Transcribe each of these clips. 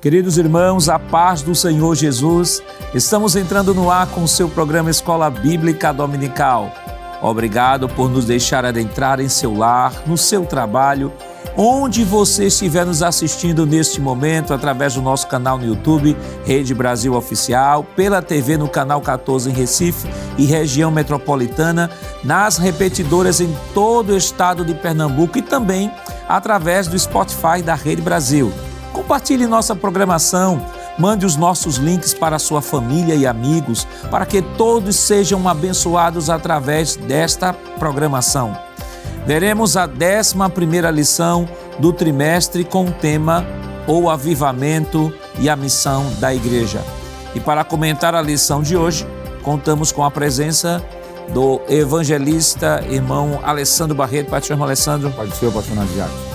Queridos irmãos, a paz do Senhor Jesus, estamos entrando no ar com o seu programa Escola Bíblica Dominical. Obrigado por nos deixar adentrar em seu lar, no seu trabalho, onde você estiver nos assistindo neste momento, através do nosso canal no YouTube, Rede Brasil Oficial, pela TV no Canal 14 em Recife e região metropolitana, nas repetidoras em todo o estado de Pernambuco e também através do Spotify da Rede Brasil. Compartilhe nossa programação, mande os nossos links para a sua família e amigos, para que todos sejam abençoados através desta programação. Veremos a 11ª lição do trimestre com o tema O Avivamento e a Missão da Igreja. E para comentar a lição de hoje, contamos com a presença do evangelista, irmão Alessandro Barreto. Pai do Senhor, irmão Alessandro. Pai do Senhor, pastor Nadiaco.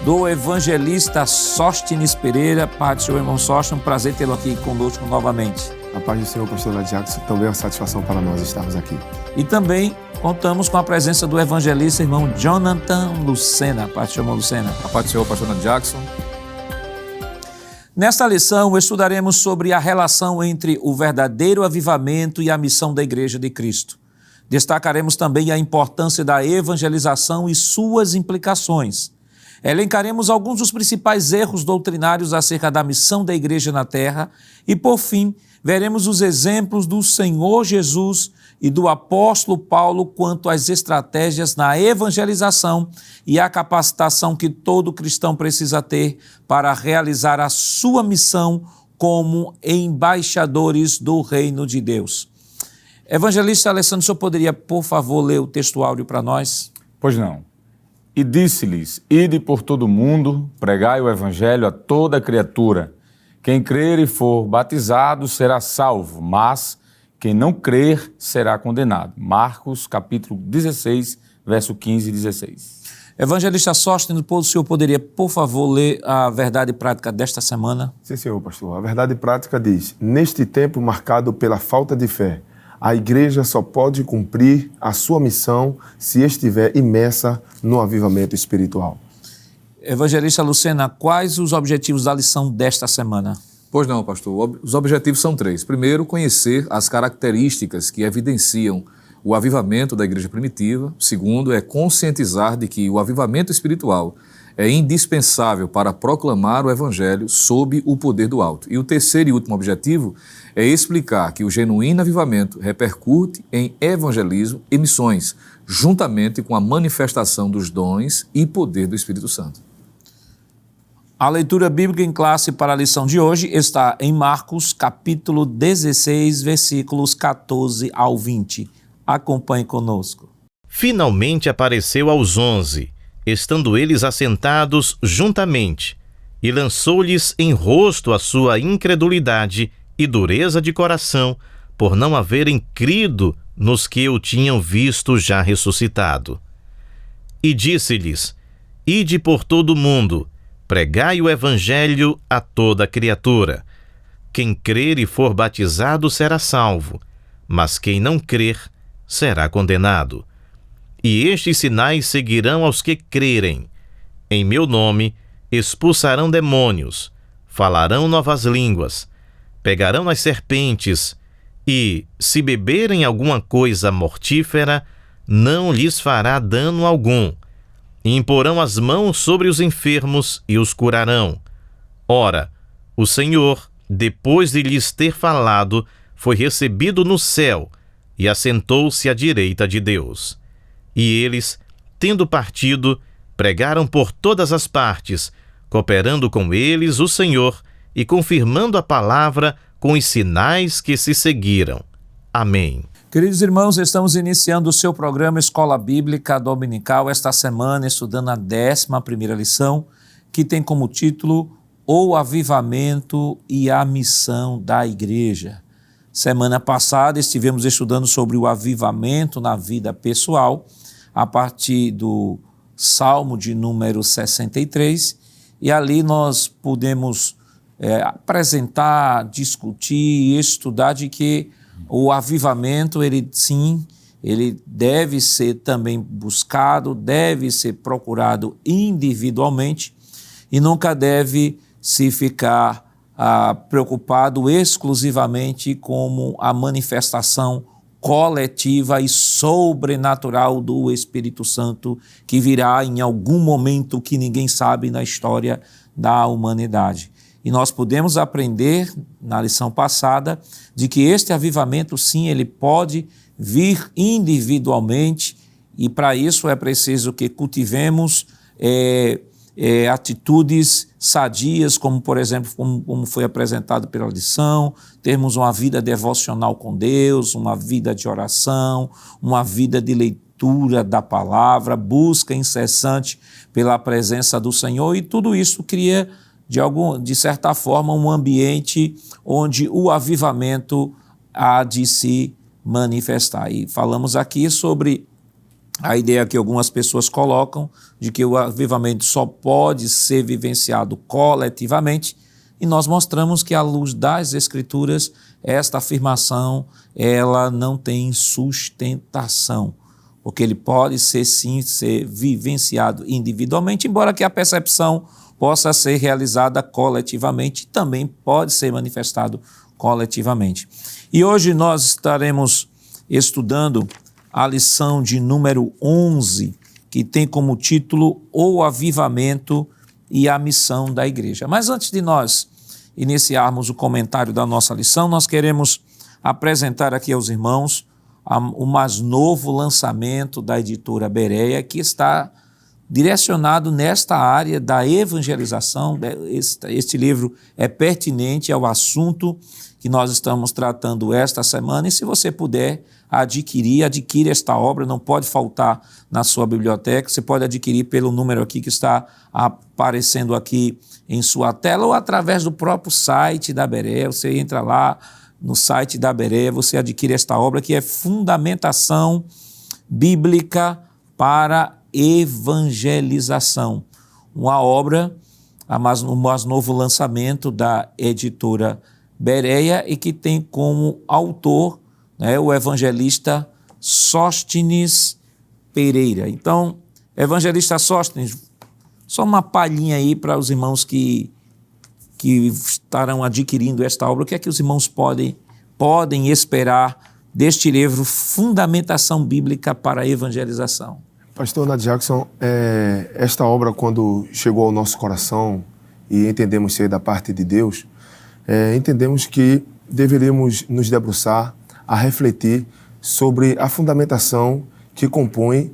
Do evangelista Sóstenes Pereira. Pai do Senhor, irmão Sóstenes, um prazer tê-lo aqui conosco novamente. A paz do Senhor, pastor Nadiaco, também é uma satisfação para nós estarmos aqui. E também contamos com a presença do evangelista, irmão Jonathan Lucena. Pai do Senhor, irmão Lucena. A paz do Senhor, pastor Nadiaco. Nesta lição, estudaremos sobre a relação entre o verdadeiro avivamento e a missão da Igreja de Cristo. Destacaremos também a importância da evangelização e suas implicações. Elencaremos alguns dos principais erros doutrinários acerca da missão da igreja na terra e, por fim, veremos os exemplos do Senhor Jesus e do apóstolo Paulo quanto às estratégias na evangelização e a capacitação que todo cristão precisa ter para realizar a sua missão como embaixadores do reino de Deus. Evangelista Alessandro, o senhor poderia, por favor, ler o texto áudio para nós? Pois não. E disse-lhes, ide por todo o mundo, pregai o evangelho a toda criatura. Quem crer e for batizado será salvo, mas quem não crer será condenado. Marcos, capítulo 16, verso 15 e 16. Evangelista Sóstenes, o senhor poderia, por favor, ler a verdade prática desta semana? Sim, senhor, pastor. A verdade prática diz, neste tempo marcado pela falta de fé, a igreja só pode cumprir a sua missão se estiver imersa no avivamento espiritual. Evangelista Lucena, quais os objetivos da lição desta semana? Pois não, pastor. Os objetivos são 3. Primeiro, conhecer as características que evidenciam o avivamento da igreja primitiva. Segundo, é conscientizar de que o avivamento espiritual é indispensável para proclamar o evangelho sob o poder do alto. E o terceiro e último objetivo é explicar que o genuíno avivamento repercute em evangelismo e missões, juntamente com a manifestação dos dons e poder do Espírito Santo. A leitura bíblica em classe para a lição de hoje está em Marcos, capítulo 16, versículos 14 ao 20. Acompanhe conosco. Finalmente apareceu aos 11, estando eles assentados juntamente, e lançou-lhes em rosto a sua incredulidade e dureza de coração, por não haverem crido nos que o tinham visto já ressuscitado. E disse-lhes, ide por todo o mundo, pregai o evangelho a toda criatura. Quem crer e for batizado será salvo, mas quem não crer será condenado. E estes sinais seguirão aos que crerem. Em meu nome expulsarão demônios, falarão novas línguas, pegarão nas serpentes, e, se beberem alguma coisa mortífera, não lhes fará dano algum. E imporão as mãos sobre os enfermos e os curarão. Ora, o Senhor, depois de lhes ter falado, foi recebido no céu e assentou-se à direita de Deus. E eles, tendo partido, pregaram por todas as partes, cooperando com eles o Senhor e confirmando a palavra com os sinais que se seguiram. Amém. Queridos irmãos, estamos iniciando o seu programa Escola Bíblica Dominical esta semana, estudando a 11ª lição, que tem como título O Avivamento e a Missão da Igreja. Semana passada estivemos estudando sobre o avivamento na vida pessoal, a partir do Salmo de número 63, e ali nós pudemos apresentar, discutir e estudar de que o avivamento, ele deve ser também buscado, deve ser procurado individualmente e nunca deve se ficar preocupado exclusivamente com a manifestação coletiva e sobrenatural do Espírito Santo que virá em algum momento que ninguém sabe na história da humanidade. E nós podemos aprender na lição passada de que este avivamento, sim, ele pode vir individualmente, e para isso é preciso que cultivemos atitudes sadias, como por exemplo, como foi apresentado pela lição, termos uma vida devocional com Deus, uma vida de oração, uma vida de leitura da palavra, busca incessante pela presença do Senhor, e tudo isso cria, de certa forma, um ambiente onde o avivamento há de se manifestar. E falamos aqui sobre a ideia que algumas pessoas colocam de que o avivamento só pode ser vivenciado coletivamente, e nós mostramos que, à luz das Escrituras, esta afirmação ela não tem sustentação, porque ele pode ser vivenciado individualmente, embora que a percepção possa ser realizada coletivamente, também pode ser manifestado coletivamente. E hoje nós estaremos estudando a lição de número 11, que tem como título O Avivamento e a Missão da Igreja. Mas antes de nós iniciarmos o comentário da nossa lição, nós queremos apresentar aqui aos irmãos o mais novo lançamento da editora Berea, que está direcionado nesta área da evangelização. Este livro é pertinente ao assunto que nós estamos tratando esta semana, e se você puder adquire esta obra, não pode faltar na sua biblioteca. Você pode adquirir pelo número aqui que está aparecendo aqui em sua tela, ou através do próprio site da Berea. Você entra lá no site da Berea, você adquire esta obra, que é Fundamentação Bíblica para Evangelização, uma obra, o mais novo lançamento da editora Berea, e que tem como autor o evangelista Sóstenes Pereira. Então, evangelista Sóstenes, só uma palhinha aí para os irmãos que estarão adquirindo esta obra. O que é que os irmãos podem esperar deste livro, Fundamentação Bíblica para a Evangelização? Pastor Nath Jackson, esta obra, quando chegou ao nosso coração e entendemos ser da parte de Deus, entendemos que deveríamos nos debruçar a refletir sobre a fundamentação que compõe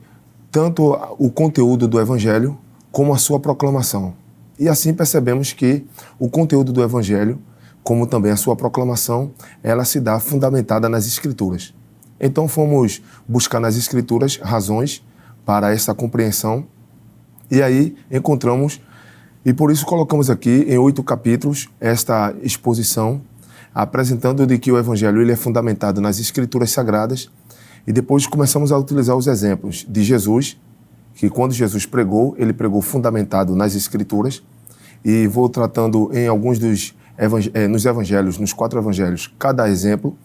tanto o conteúdo do Evangelho como a sua proclamação. E assim percebemos que o conteúdo do Evangelho, como também a sua proclamação, ela se dá fundamentada nas Escrituras. Então fomos buscar nas Escrituras razões para essa compreensão, e aí encontramos, e por isso colocamos aqui em 8 capítulos esta exposição, apresentando de que o Evangelho ele é fundamentado nas Escrituras Sagradas, e depois começamos a utilizar os exemplos de Jesus, que quando Jesus pregou, ele pregou fundamentado nas Escrituras, e vou tratando em alguns nos Evangelhos, nos 4 Evangelhos, cada exemplo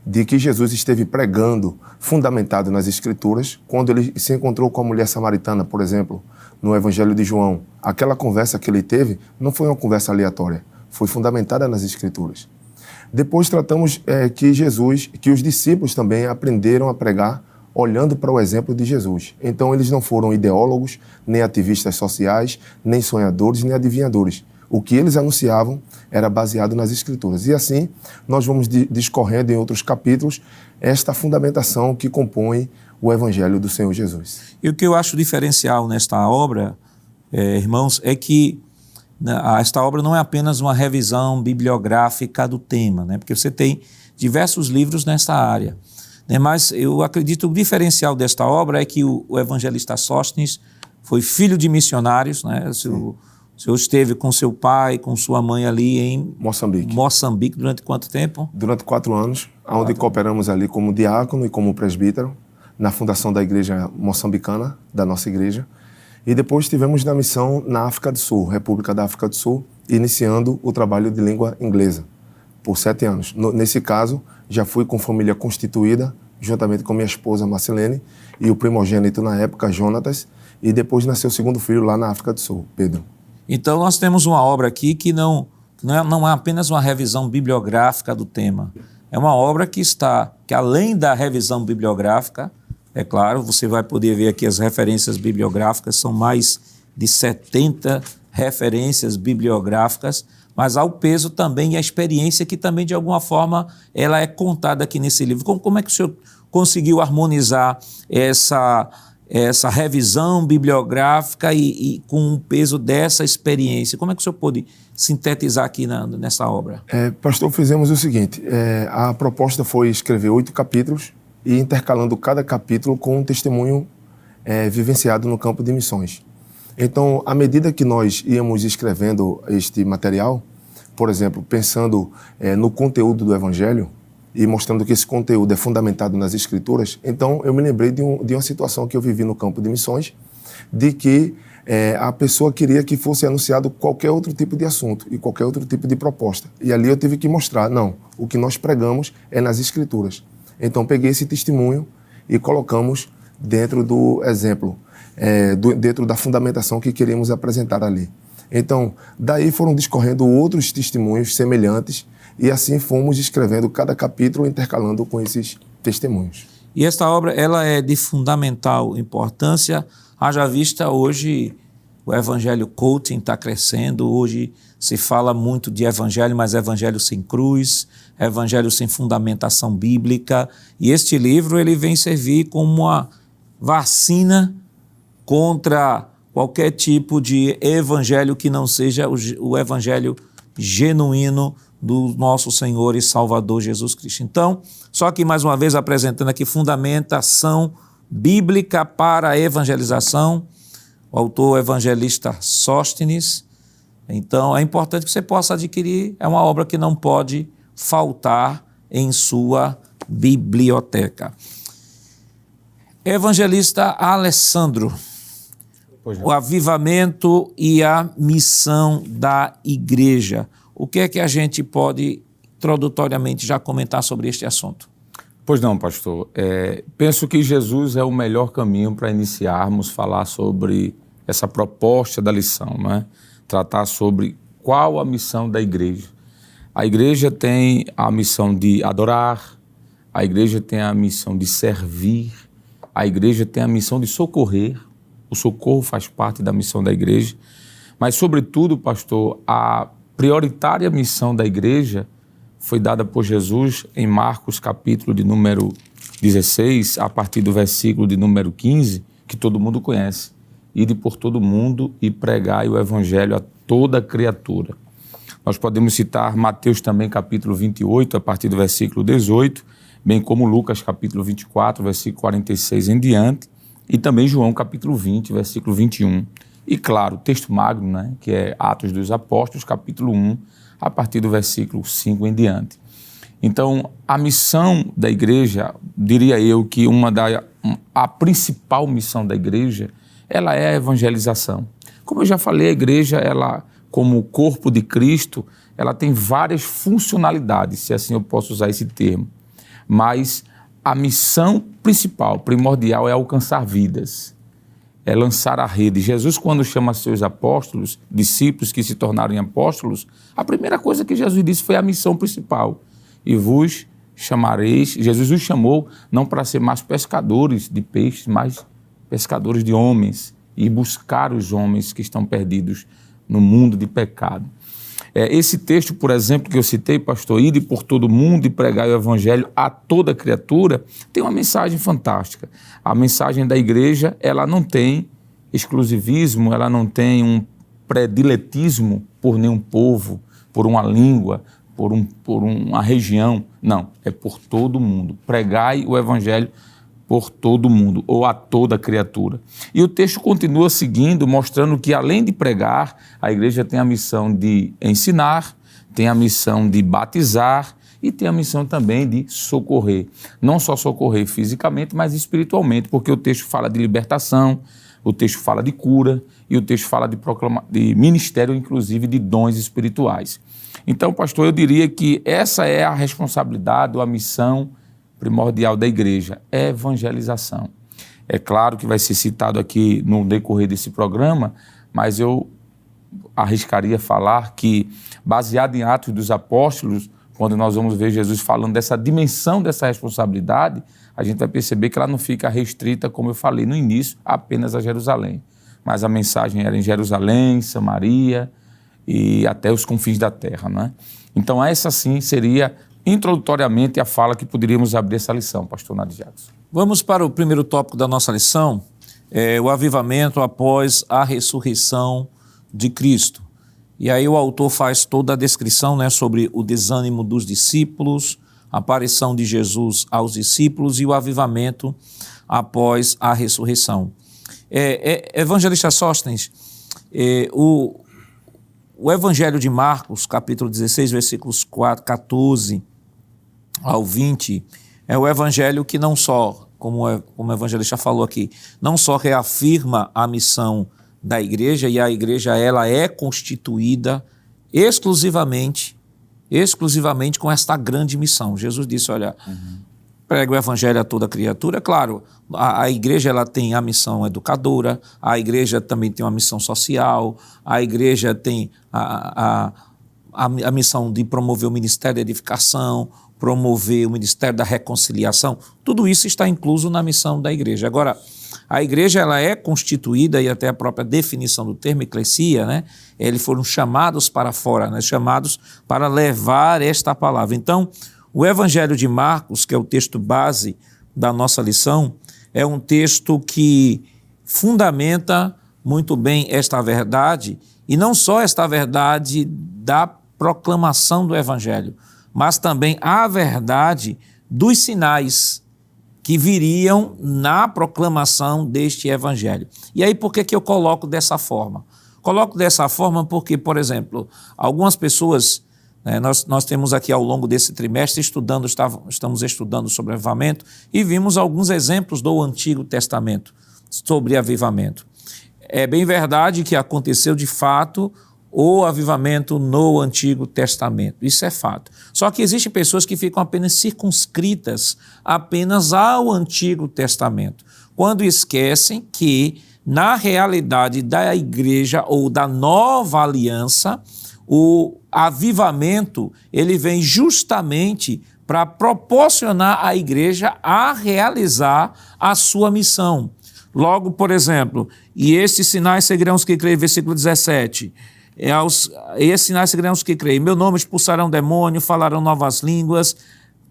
de que Jesus esteve pregando fundamentado nas Escrituras. Quando ele se encontrou com a mulher samaritana, por exemplo, no Evangelho de João, aquela conversa que ele teve não foi uma conversa aleatória, foi fundamentada nas Escrituras. Depois tratamos que os discípulos também aprenderam a pregar olhando para o exemplo de Jesus. Então eles não foram ideólogos, nem ativistas sociais, nem sonhadores, nem adivinhadores. O que eles anunciavam era baseado nas Escrituras. E assim nós vamos discorrendo em outros capítulos esta fundamentação que compõe o Evangelho do Senhor Jesus. E o que eu acho diferencial nesta obra, irmãos, é que esta obra não é apenas uma revisão bibliográfica do tema, porque você tem diversos livros nesta área. Mas eu acredito que o diferencial desta obra é que o evangelista Sóstenes foi filho de missionários. O senhor esteve com seu pai, com sua mãe ali em Moçambique durante quanto tempo? Durante 4 anos, onde cooperamos ali como diácono e como presbítero, na fundação da igreja moçambicana, da nossa igreja. E depois estivemos na missão na África do Sul, República da África do Sul, iniciando o trabalho de língua inglesa por 7 anos. Nesse caso, já fui com família constituída, juntamente com minha esposa Marcelene e o primogênito na época, Jonatas, e depois nasceu o segundo filho lá na África do Sul, Pedro. Então nós temos uma obra aqui que não não é apenas uma revisão bibliográfica do tema. É uma obra que além da revisão bibliográfica, é claro, você vai poder ver aqui as referências bibliográficas, são mais de 70 referências bibliográficas, mas há o peso também e a experiência que também, de alguma forma, ela é contada aqui nesse livro. Como é que o senhor conseguiu harmonizar essa revisão bibliográfica e com o peso dessa experiência? Como é que o senhor pôde sintetizar aqui nessa obra? Pastor, fizemos o seguinte, a proposta foi escrever 8 capítulos e intercalando cada capítulo com um testemunho vivenciado no campo de missões. Então, à medida que nós íamos escrevendo este material, por exemplo, pensando no conteúdo do Evangelho e mostrando que esse conteúdo é fundamentado nas Escrituras, então eu me lembrei de uma situação que eu vivi no campo de missões, de que a pessoa queria que fosse anunciado qualquer outro tipo de assunto e qualquer outro tipo de proposta. E ali eu tive que mostrar, não, o que nós pregamos é nas Escrituras. Então peguei esse testemunho e colocamos dentro do exemplo, dentro da fundamentação que queríamos apresentar ali. Então, daí foram discorrendo outros testemunhos semelhantes e assim fomos escrevendo cada capítulo intercalando com esses testemunhos. E esta obra ela é de fundamental importância, haja vista hoje o evangelho coaching está crescendo, hoje se fala muito de evangelho, mas evangelho sem cruz, evangelho sem fundamentação bíblica, e este livro ele vem servir como uma vacina contra qualquer tipo de evangelho que não seja o evangelho genuíno do nosso Senhor e Salvador Jesus Cristo. Então, só que mais uma vez apresentando aqui fundamentação bíblica para a evangelização, o autor evangelista Sóstenes. Então, é importante que você possa adquirir, é uma obra que não pode faltar em sua biblioteca. Evangelista Alessandro, o avivamento e a missão da igreja. O que é que a gente pode, introdutoriamente, já comentar sobre este assunto? Pois não, pastor. Penso que Jesus é o melhor caminho para iniciarmos falar sobre essa proposta da lição, né? Tratar sobre qual a missão da igreja. A igreja tem a missão de adorar, a igreja tem a missão de servir, a igreja tem a missão de socorrer. O socorro faz parte da missão da igreja, mas, sobretudo, pastor, a prioritária missão da igreja foi dada por Jesus em Marcos, capítulo de número 16, a partir do versículo de número 15, que todo mundo conhece. Ide por todo mundo e pregai o evangelho a toda criatura. Nós podemos citar Mateus também, capítulo 28, a partir do versículo 18, bem como Lucas, capítulo 24, versículo 46 em diante, e também João, capítulo 20, versículo 21. E, claro, o texto magno, né, que é Atos dos Apóstolos, capítulo 1, a partir do versículo 5 em diante. Então, a missão da igreja, diria eu que a principal missão da igreja, ela é a evangelização. Como eu já falei, a igreja, ela, como corpo de Cristo, ela tem várias funcionalidades, se assim eu posso usar esse termo. Mas a missão principal, primordial, é alcançar vidas, é lançar a rede. Jesus, quando chama seus apóstolos, discípulos que se tornaram apóstolos, a primeira coisa que Jesus disse foi a missão principal. E vos chamareis, Jesus os chamou não para ser mais pescadores de peixes, mas pescadores de homens, e buscar os homens que estão perdidos no mundo de pecado. Esse texto, por exemplo, que eu citei, pastor, ide por todo mundo e pregai o evangelho a toda criatura, tem uma mensagem fantástica. A mensagem da igreja, ela não tem exclusivismo, ela não tem um prediletismo por nenhum povo, por uma língua, por uma região. Não, é por todo mundo. Pregai o evangelho por todo mundo, ou a toda criatura. E o texto continua seguindo, mostrando que, além de pregar, a igreja tem a missão de ensinar, tem a missão de batizar e tem a missão também de socorrer. Não só socorrer fisicamente, mas espiritualmente, porque o texto fala de libertação, o texto fala de cura e o texto fala de ministério, inclusive de dons espirituais. Então, pastor, eu diria que essa é a responsabilidade ou a missão primordial da igreja, é evangelização. É claro que vai ser citado aqui no decorrer desse programa, mas eu arriscaria falar que, baseado em Atos dos Apóstolos, quando nós vamos ver Jesus falando dessa dimensão dessa responsabilidade, a gente vai perceber que ela não fica restrita, como eu falei no início, apenas a Jerusalém. Mas a mensagem era em Jerusalém, Samaria e até os confins da terra, né? Então essa sim seria introdutoriamente a fala que poderíamos abrir essa lição, pastor Nadir Jackson. Vamos para o primeiro tópico da nossa lição, o avivamento após a ressurreição de Cristo. E aí o autor faz toda a descrição, né, sobre o desânimo dos discípulos, a aparição de Jesus aos discípulos e o avivamento após a ressurreição. Evangelista Sóstenes, o Evangelho de Marcos, capítulo 16, versículos 14 ao 20, é o evangelho que não só, como o evangelista falou aqui, não só reafirma a missão da igreja, e a igreja ela é constituída exclusivamente com esta grande missão. Jesus disse, olha, prega o evangelho a toda criatura. Claro, a igreja ela tem a missão educadora, a igreja também tem uma missão social, a igreja tem a missão de promover o ministério da edificação, promover o ministério da reconciliação. Tudo isso está incluso na missão da igreja. Agora, a igreja ela é constituída, e até a própria definição do termo eclesia, né? Eles foram chamados para fora, né? Chamados para levar esta palavra. Então, o Evangelho de Marcos, que é o texto base da nossa lição, é um texto que fundamenta muito bem esta verdade, e não só esta verdade da proclamação do Evangelho, mas também a verdade dos sinais que viriam na proclamação deste Evangelho. E aí, por que eu coloco dessa forma? Coloco dessa forma porque, por exemplo, algumas pessoas, nós temos aqui ao longo desse trimestre estamos estudando sobre avivamento e vimos alguns exemplos do Antigo Testamento sobre avivamento. É bem verdade que aconteceu de fato o avivamento no Antigo Testamento, isso é fato. Só que existem pessoas que ficam apenas circunscritas apenas ao Antigo Testamento, quando esquecem que, na realidade da igreja ou da nova aliança, o avivamento ele vem justamente para proporcionar à igreja a realizar a sua missão. Logo, por exemplo, e esses sinais seguirão os que creem, versículo 17, esses sinais seguirão os que creem, meu nome expulsarão demônio, falarão novas línguas,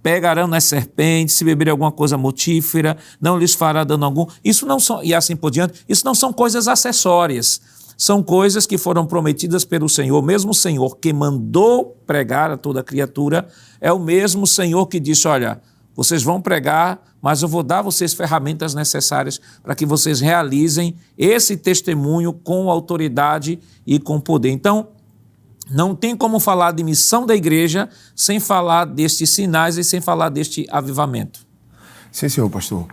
pegarão nas serpentes, se beberem alguma coisa mortífera, não lhes fará dano algum. Isso não são, e assim por diante, isso não são coisas acessórias, são coisas que foram prometidas pelo Senhor. Mesmo o Senhor que mandou pregar a toda criatura, é o mesmo Senhor que disse, olha, vocês vão pregar, mas eu vou dar a vocês ferramentas necessárias para que vocês realizem esse testemunho com autoridade e com poder. Então, não tem como falar de missão da igreja sem falar destes sinais e sem falar deste avivamento. Sim, senhor pastor.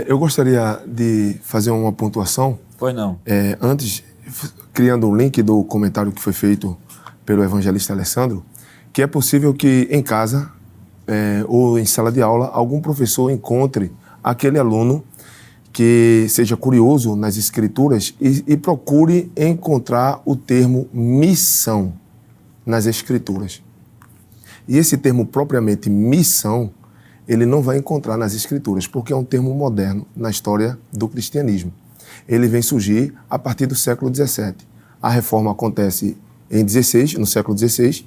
Eu gostaria de fazer uma pontuação. Pois não. Antes, criando o link do comentário que foi feito pelo evangelista Alessandro, que é possível que em casa ou em sala de aula, algum professor encontre aquele aluno que seja curioso nas escrituras e procure encontrar o termo missão nas escrituras. E esse termo propriamente missão, ele não vai encontrar nas escrituras, porque é um termo moderno na história do cristianismo. Ele vem surgir a partir do século XVII. A reforma acontece no século XVI,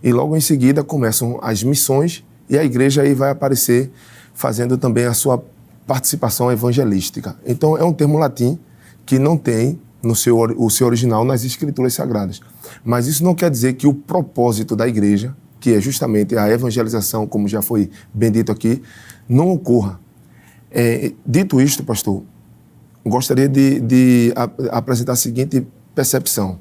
e logo em seguida começam as missões, e a igreja aí vai aparecer fazendo também a sua participação evangelística. Então é um termo latim que não tem o seu original nas escrituras sagradas. Mas isso não quer dizer que o propósito da igreja, que é justamente a evangelização, como já foi bem dito aqui, não ocorra. Dito isto, pastor, gostaria de apresentar a seguinte percepção,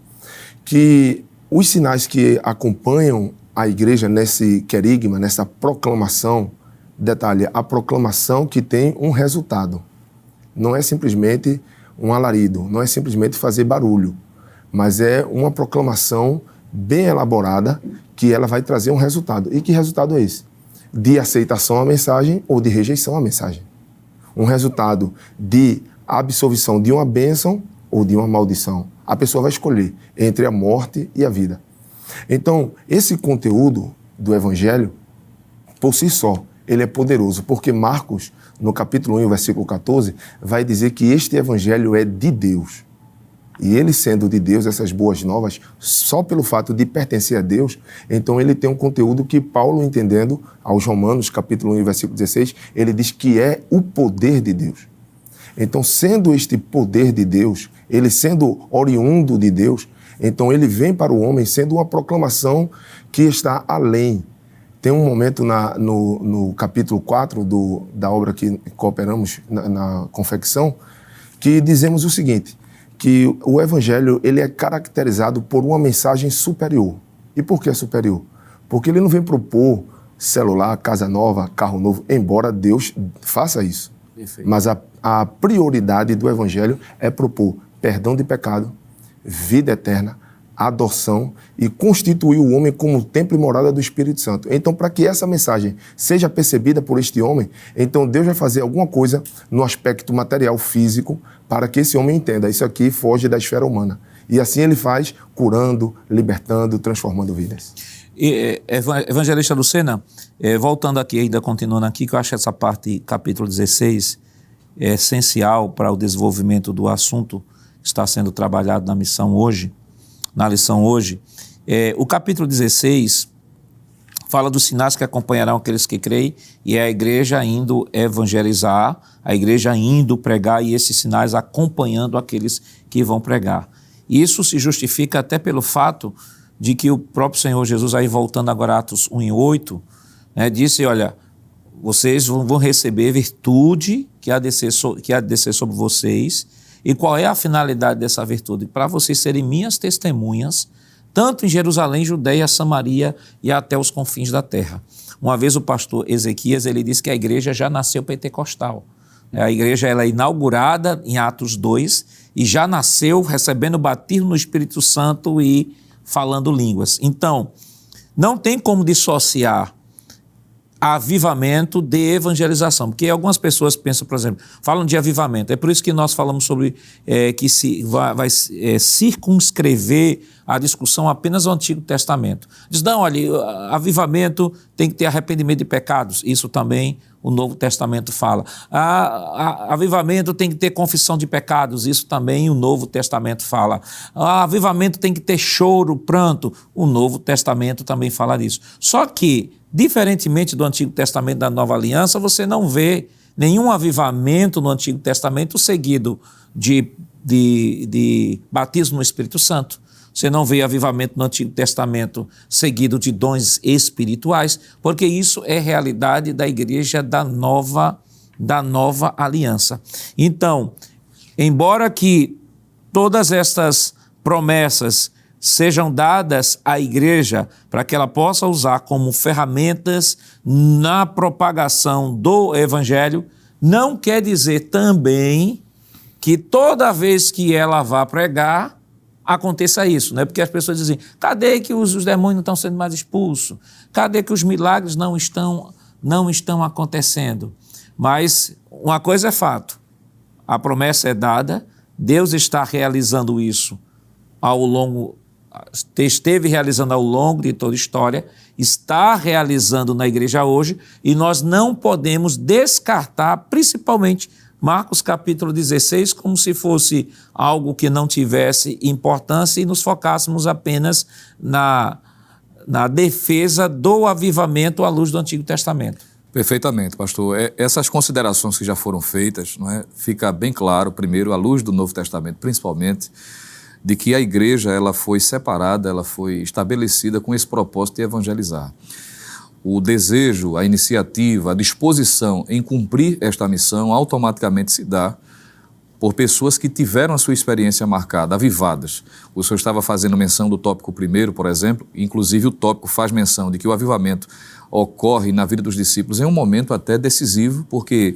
que os sinais que acompanham a igreja nesse querigma, nessa proclamação, detalhe, a proclamação que tem um resultado. Não é simplesmente um alarido, não é simplesmente fazer barulho, mas é uma proclamação bem elaborada que ela vai trazer um resultado. E que resultado é esse? De aceitação à mensagem ou de rejeição à mensagem. Um resultado de absolvição de uma bênção ou de uma maldição. a pessoa vai escolher entre a morte e a vida. Então, esse conteúdo do Evangelho, por si só, ele é poderoso, porque Marcos, no capítulo 1, versículo 14, vai dizer que este Evangelho é de Deus. E ele sendo de Deus, essas boas novas, só pelo fato de pertencer a Deus, então ele tem um conteúdo que Paulo, entendendo aos Romanos, capítulo 1, versículo 16, ele diz que é o poder de Deus. Então, sendo este poder de Deus, ele sendo oriundo de Deus, então ele vem para o homem sendo uma proclamação que está além. Tem um momento no capítulo 4 da obra que cooperamos na confecção, que dizemos o seguinte, que o Evangelho ele é caracterizado por uma mensagem superior. E por que é superior? Porque ele não vem propor celular, casa nova, carro novo, embora Deus faça isso. Perfeito. Mas a prioridade do Evangelho é propor perdão de pecado, vida eterna, adoção e constituir o homem como templo e morada do Espírito Santo. Então, para que essa mensagem seja percebida por este homem, então Deus vai fazer alguma coisa no aspecto material, físico, para que esse homem entenda, isso aqui foge da esfera humana. E assim ele faz, curando, libertando, transformando vidas. Evangelista Lucena, voltando aqui, ainda continuando aqui, que eu acho essa parte, capítulo 16, é essencial para o desenvolvimento do assunto que está sendo trabalhado na lição hoje. O capítulo 16 fala dos sinais que acompanharão aqueles que creem, e é a igreja indo evangelizar, a igreja indo pregar, e esses sinais acompanhando aqueles que vão pregar. Isso se justifica até pelo fato de que o próprio Senhor Jesus, aí voltando agora a Atos 1:8, disse, olha, vocês vão receber virtude que há de descer sobre vocês. E qual é a finalidade dessa virtude? Para vocês serem minhas testemunhas, tanto em Jerusalém, Judeia, Samaria e até os confins da terra. Uma vez o pastor Ezequias, ele disse que a igreja já nasceu pentecostal. A igreja ela é inaugurada em Atos 2 e já nasceu recebendo o batismo no Espírito Santo e falando línguas. Então, não tem como dissociar avivamento de evangelização, porque algumas pessoas pensam, por exemplo, falam de avivamento, é por isso que nós falamos sobre que se vai circunscrever a discussão apenas ao Antigo Testamento. Diz, não, olha, avivamento tem que ter arrependimento de pecados, isso também o Novo Testamento fala. Avivamento tem que ter confissão de pecados, isso também o Novo Testamento fala. Avivamento tem que ter choro, pranto, o Novo Testamento também fala disso. Só que, diferentemente do Antigo Testamento da Nova Aliança, você não vê nenhum avivamento no Antigo Testamento seguido de batismo no Espírito Santo. Você não vê avivamento no Antigo Testamento seguido de dons espirituais, porque isso é realidade da igreja da nova aliança. Então, embora que todas estas promessas sejam dadas à igreja para que ela possa usar como ferramentas na propagação do Evangelho, não quer dizer também que toda vez que ela vá pregar, aconteça isso, né? Porque as pessoas dizem, cadê que os demônios não estão sendo mais expulsos? Cadê que os milagres não estão acontecendo? Mas uma coisa é fato, a promessa é dada, Deus está realizando isso esteve realizando ao longo de toda a história, está realizando na igreja hoje, e nós não podemos descartar, principalmente Marcos capítulo 16, como se fosse algo que não tivesse importância e nos focássemos apenas na defesa do avivamento à luz do Antigo Testamento. Perfeitamente, pastor. Essas considerações que já foram feitas, não é? Fica bem claro, primeiro, à luz do Novo Testamento, principalmente, de que a igreja ela foi separada, ela foi estabelecida com esse propósito de evangelizar. O desejo, a iniciativa, a disposição em cumprir esta missão automaticamente se dá por pessoas que tiveram a sua experiência marcada, avivadas. O senhor estava fazendo menção do tópico primeiro, por exemplo, inclusive o tópico faz menção de que o avivamento ocorre na vida dos discípulos em um momento até decisivo, porque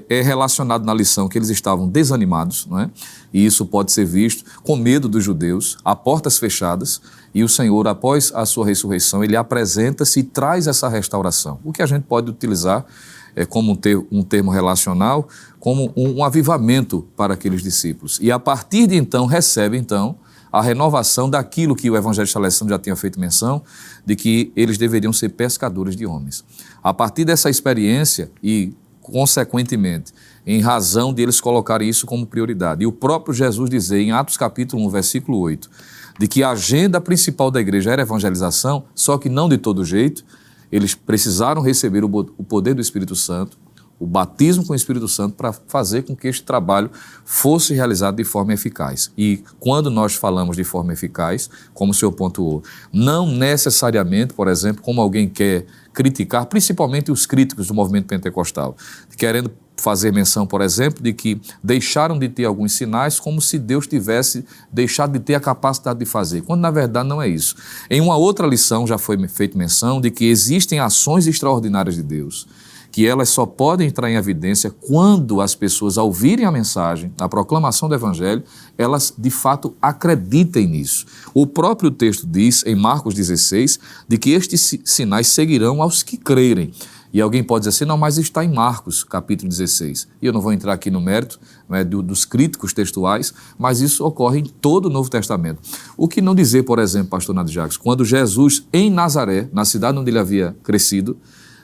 é relacionado na lição que eles estavam desanimados, não é? E isso pode ser visto com medo dos judeus, a portas fechadas, e o Senhor, após a sua ressurreição, ele apresenta-se e traz essa restauração. O que a gente pode utilizar como um termo relacional, como um avivamento para aqueles discípulos. E a partir de então, recebe então a renovação daquilo que o evangelista Alessandro já tinha feito menção, de que eles deveriam ser pescadores de homens. A partir dessa experiência e, consequentemente, em razão de eles colocarem isso como prioridade, e o próprio Jesus dizer em Atos capítulo 1, versículo 8, de que a agenda principal da igreja era a evangelização, só que não de todo jeito, eles precisaram receber o poder do Espírito Santo, o batismo com o Espírito Santo, para fazer com que este trabalho fosse realizado de forma eficaz. E quando nós falamos de forma eficaz, como o senhor pontuou, não necessariamente, por exemplo, como alguém quer criticar, principalmente os críticos do movimento pentecostal, querendo fazer menção, por exemplo, de que deixaram de ter alguns sinais como se Deus tivesse deixado de ter a capacidade de fazer, quando na verdade não é isso. Em uma outra lição já foi feita menção de que existem ações extraordinárias de Deus, que elas só podem entrar em evidência quando as pessoas, ao ouvirem a mensagem, a proclamação do Evangelho, elas de fato acreditem nisso. O próprio texto diz, em Marcos 16, de que estes sinais seguirão aos que crerem. E alguém pode dizer assim, não, mas está em Marcos, capítulo 16. E eu não vou entrar aqui no mérito, né, dos críticos textuais, mas isso ocorre em todo o Novo Testamento. O que não dizer, por exemplo, pastor Nado Jacques, quando Jesus, em Nazaré, na cidade onde ele havia crescido,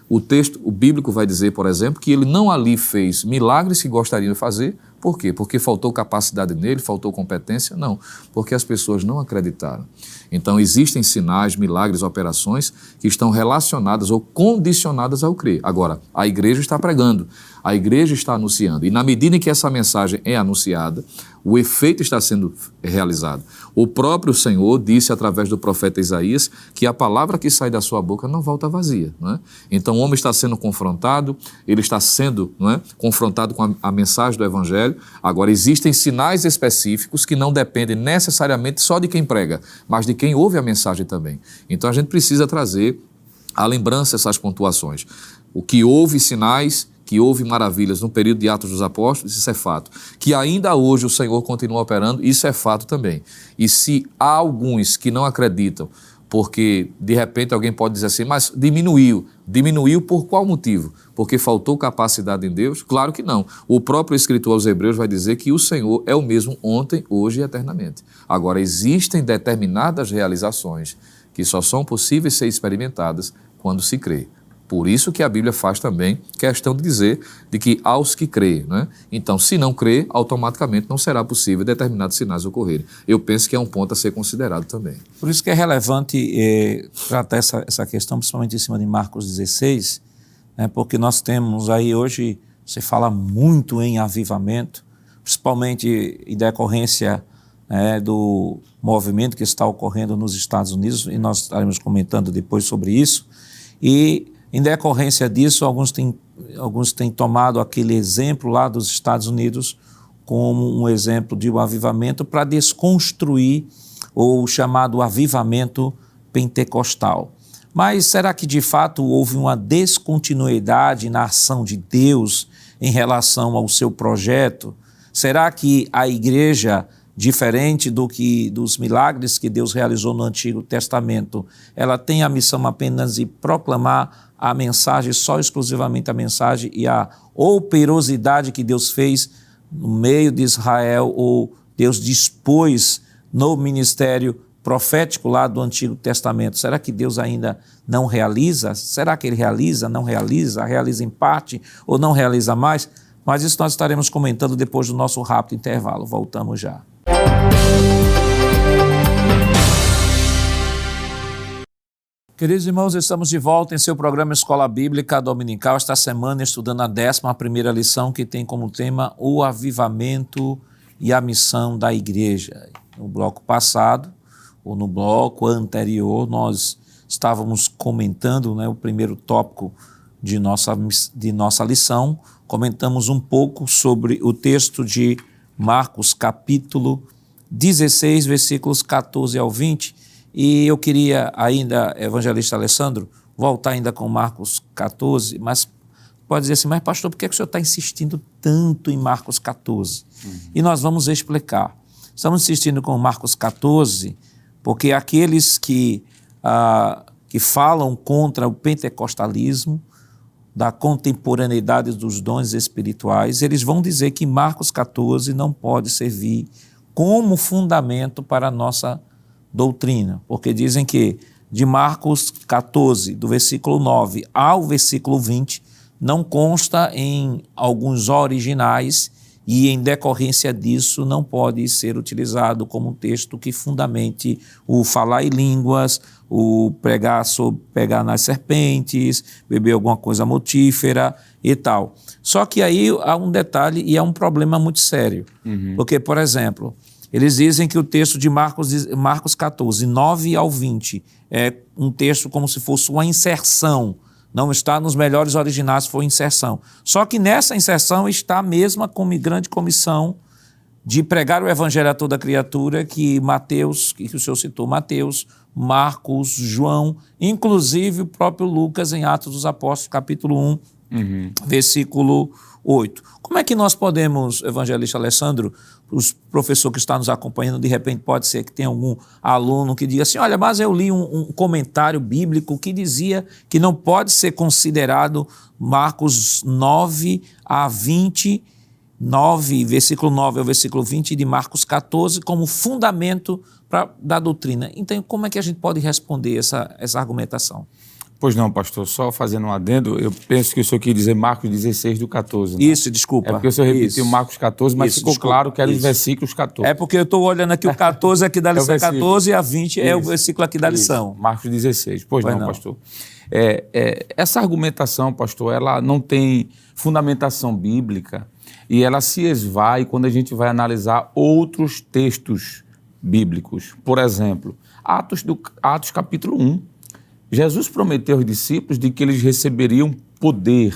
o texto, o bíblico vai dizer, por exemplo, que ele não ali fez milagres que gostaria de fazer. Por quê? Porque faltou capacidade nele, faltou competência? Não, porque as pessoas não acreditaram. Então existem sinais, milagres, operações que estão relacionadas ou condicionadas ao crer. Agora, a igreja está pregando, a igreja está anunciando, e na medida em que essa mensagem é anunciada, o efeito está sendo realizado. O próprio Senhor disse através do profeta Isaías que a palavra que sai da sua boca não volta vazia. Não é? Então o homem está sendo confrontado, ele está sendo, não é, confrontado com a mensagem do Evangelho. Agora existem sinais específicos que não dependem necessariamente só de quem prega, mas de quem ouve a mensagem também. Então a gente precisa trazer à lembrança essas pontuações. O que houve sinais, que houve maravilhas no período de Atos dos Apóstolos, isso é fato. Que ainda hoje o Senhor continua operando, isso é fato também. E se há alguns que não acreditam, porque de repente alguém pode dizer assim, mas diminuiu. Diminuiu por qual motivo? Porque faltou capacidade em Deus? Claro que não. O próprio escritor aos Hebreus vai dizer que o Senhor é o mesmo ontem, hoje e eternamente. Agora, existem determinadas realizações que só são possíveis ser experimentadas quando se crê. Por isso que a Bíblia faz também questão de dizer de que aos que creem, né? Então, se não crê, automaticamente não será possível determinados sinais ocorrerem. Eu penso que é um ponto a ser considerado também. Por isso que é relevante tratar essa questão, principalmente em cima de Marcos 16, né? Porque nós temos aí hoje, se fala muito em avivamento, principalmente em decorrência, né, do movimento que está ocorrendo nos Estados Unidos, e nós estaremos comentando depois sobre isso, e em decorrência disso, alguns têm tomado aquele exemplo lá dos Estados Unidos como um exemplo de um avivamento para desconstruir o chamado avivamento pentecostal. Mas será que de fato houve uma descontinuidade na ação de Deus em relação ao seu projeto? Será que a igreja, diferente dos milagres que Deus realizou no Antigo Testamento, ela tem a missão apenas de proclamar a mensagem, só exclusivamente a mensagem e a operosidade que Deus fez no meio de Israel, ou Deus dispôs no ministério profético lá do Antigo Testamento? Será que Deus ainda não realiza? Será que Ele realiza, não realiza, realiza em parte ou não realiza mais? Mas isso nós estaremos comentando depois do nosso rápido intervalo. Voltamos já. Queridos irmãos, estamos de volta em seu programa Escola Bíblica Dominical, esta semana estudando a 11ª lição, que tem como tema o avivamento e a missão da igreja. No bloco passado, ou no bloco anterior, nós estávamos comentando, né, o primeiro tópico de nossa lição. Comentamos um pouco sobre o texto de Marcos capítulo 16, versículos 14 ao 20, e eu queria ainda, evangelista Alessandro, voltar ainda com Marcos 14, mas pode dizer assim, mas pastor, por que o senhor está insistindo tanto em Marcos 14? E nós vamos explicar. Estamos insistindo com Marcos 14, porque aqueles que falam contra o pentecostalismo, da contemporaneidade dos dons espirituais, eles vão dizer que Marcos 14 não pode servir como fundamento para a nossa doutrina, porque dizem que de Marcos 14, do versículo 9 ao versículo 20, não consta em alguns originais e, em decorrência disso, não pode ser utilizado como um texto que fundamente o falar em línguas, o pregar sobre pegar nas serpentes, beber alguma coisa mortífera e tal. Só que aí há um detalhe e é um problema muito sério. Porque, por exemplo, eles dizem que o texto de Marcos 14, 9 ao 20, é um texto como se fosse uma inserção. Não está nos melhores originais, foi inserção. Só que nessa inserção está a mesma grande comissão de pregar o evangelho a toda criatura que Mateus, que o senhor citou, Mateus, Marcos, João, inclusive o próprio Lucas em Atos dos Apóstolos, capítulo 1, versículo 8. Como é que nós podemos, evangelista Alessandro, os professor que está nos acompanhando, de repente pode ser que tenha algum aluno que diga assim, olha, mas eu li um comentário bíblico que dizia que não pode ser considerado Marcos 9 a 20, 9, versículo 9 ao versículo 20 de Marcos 14 como fundamento da doutrina. Então, como é que a gente pode responder essa argumentação? Pois não, pastor, só fazendo um adendo, eu penso que o senhor quis dizer Marcos 16 do 14. Né? Isso, desculpa. É porque o senhor repetiu Marcos 14, mas ficou claro que era os versículos 14. É porque eu estou olhando aqui o 14 aqui da lição, 14 e a 20 é o versículo aqui da lição. Marcos 16. Pois não, pastor. Essa argumentação, pastor, ela não tem fundamentação bíblica e ela se esvai quando a gente vai analisar outros textos bíblicos. Por exemplo, Atos capítulo 1. Jesus prometeu aos discípulos de que eles receberiam poder.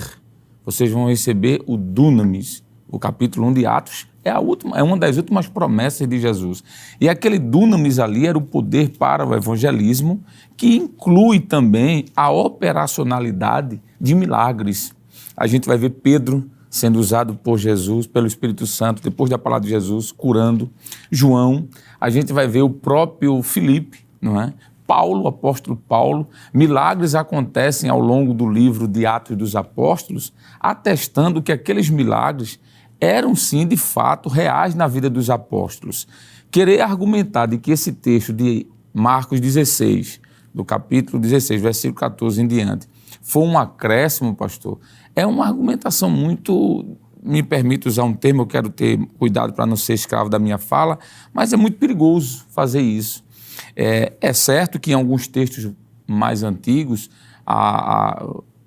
Vocês vão receber o dunamis. O capítulo 1 de Atos é uma das últimas promessas de Jesus. E aquele dunamis ali era o poder para o evangelismo, que inclui também a operacionalidade de milagres. A gente vai ver Pedro sendo usado por Jesus, pelo Espírito Santo, depois da palavra de Jesus, curando. João, a gente vai ver o próprio Filipe, não é? Paulo, o apóstolo Paulo, milagres acontecem ao longo do livro de Atos dos Apóstolos, atestando que aqueles milagres eram sim, de fato, reais na vida dos apóstolos. Querer argumentar de que esse texto de Marcos 16, do capítulo 16, versículo 14 em diante, foi um acréscimo, pastor, é uma argumentação muito, me permito usar um termo, eu quero ter cuidado para não ser escravo da minha fala, mas é muito perigoso fazer isso. É certo que em alguns textos mais antigos,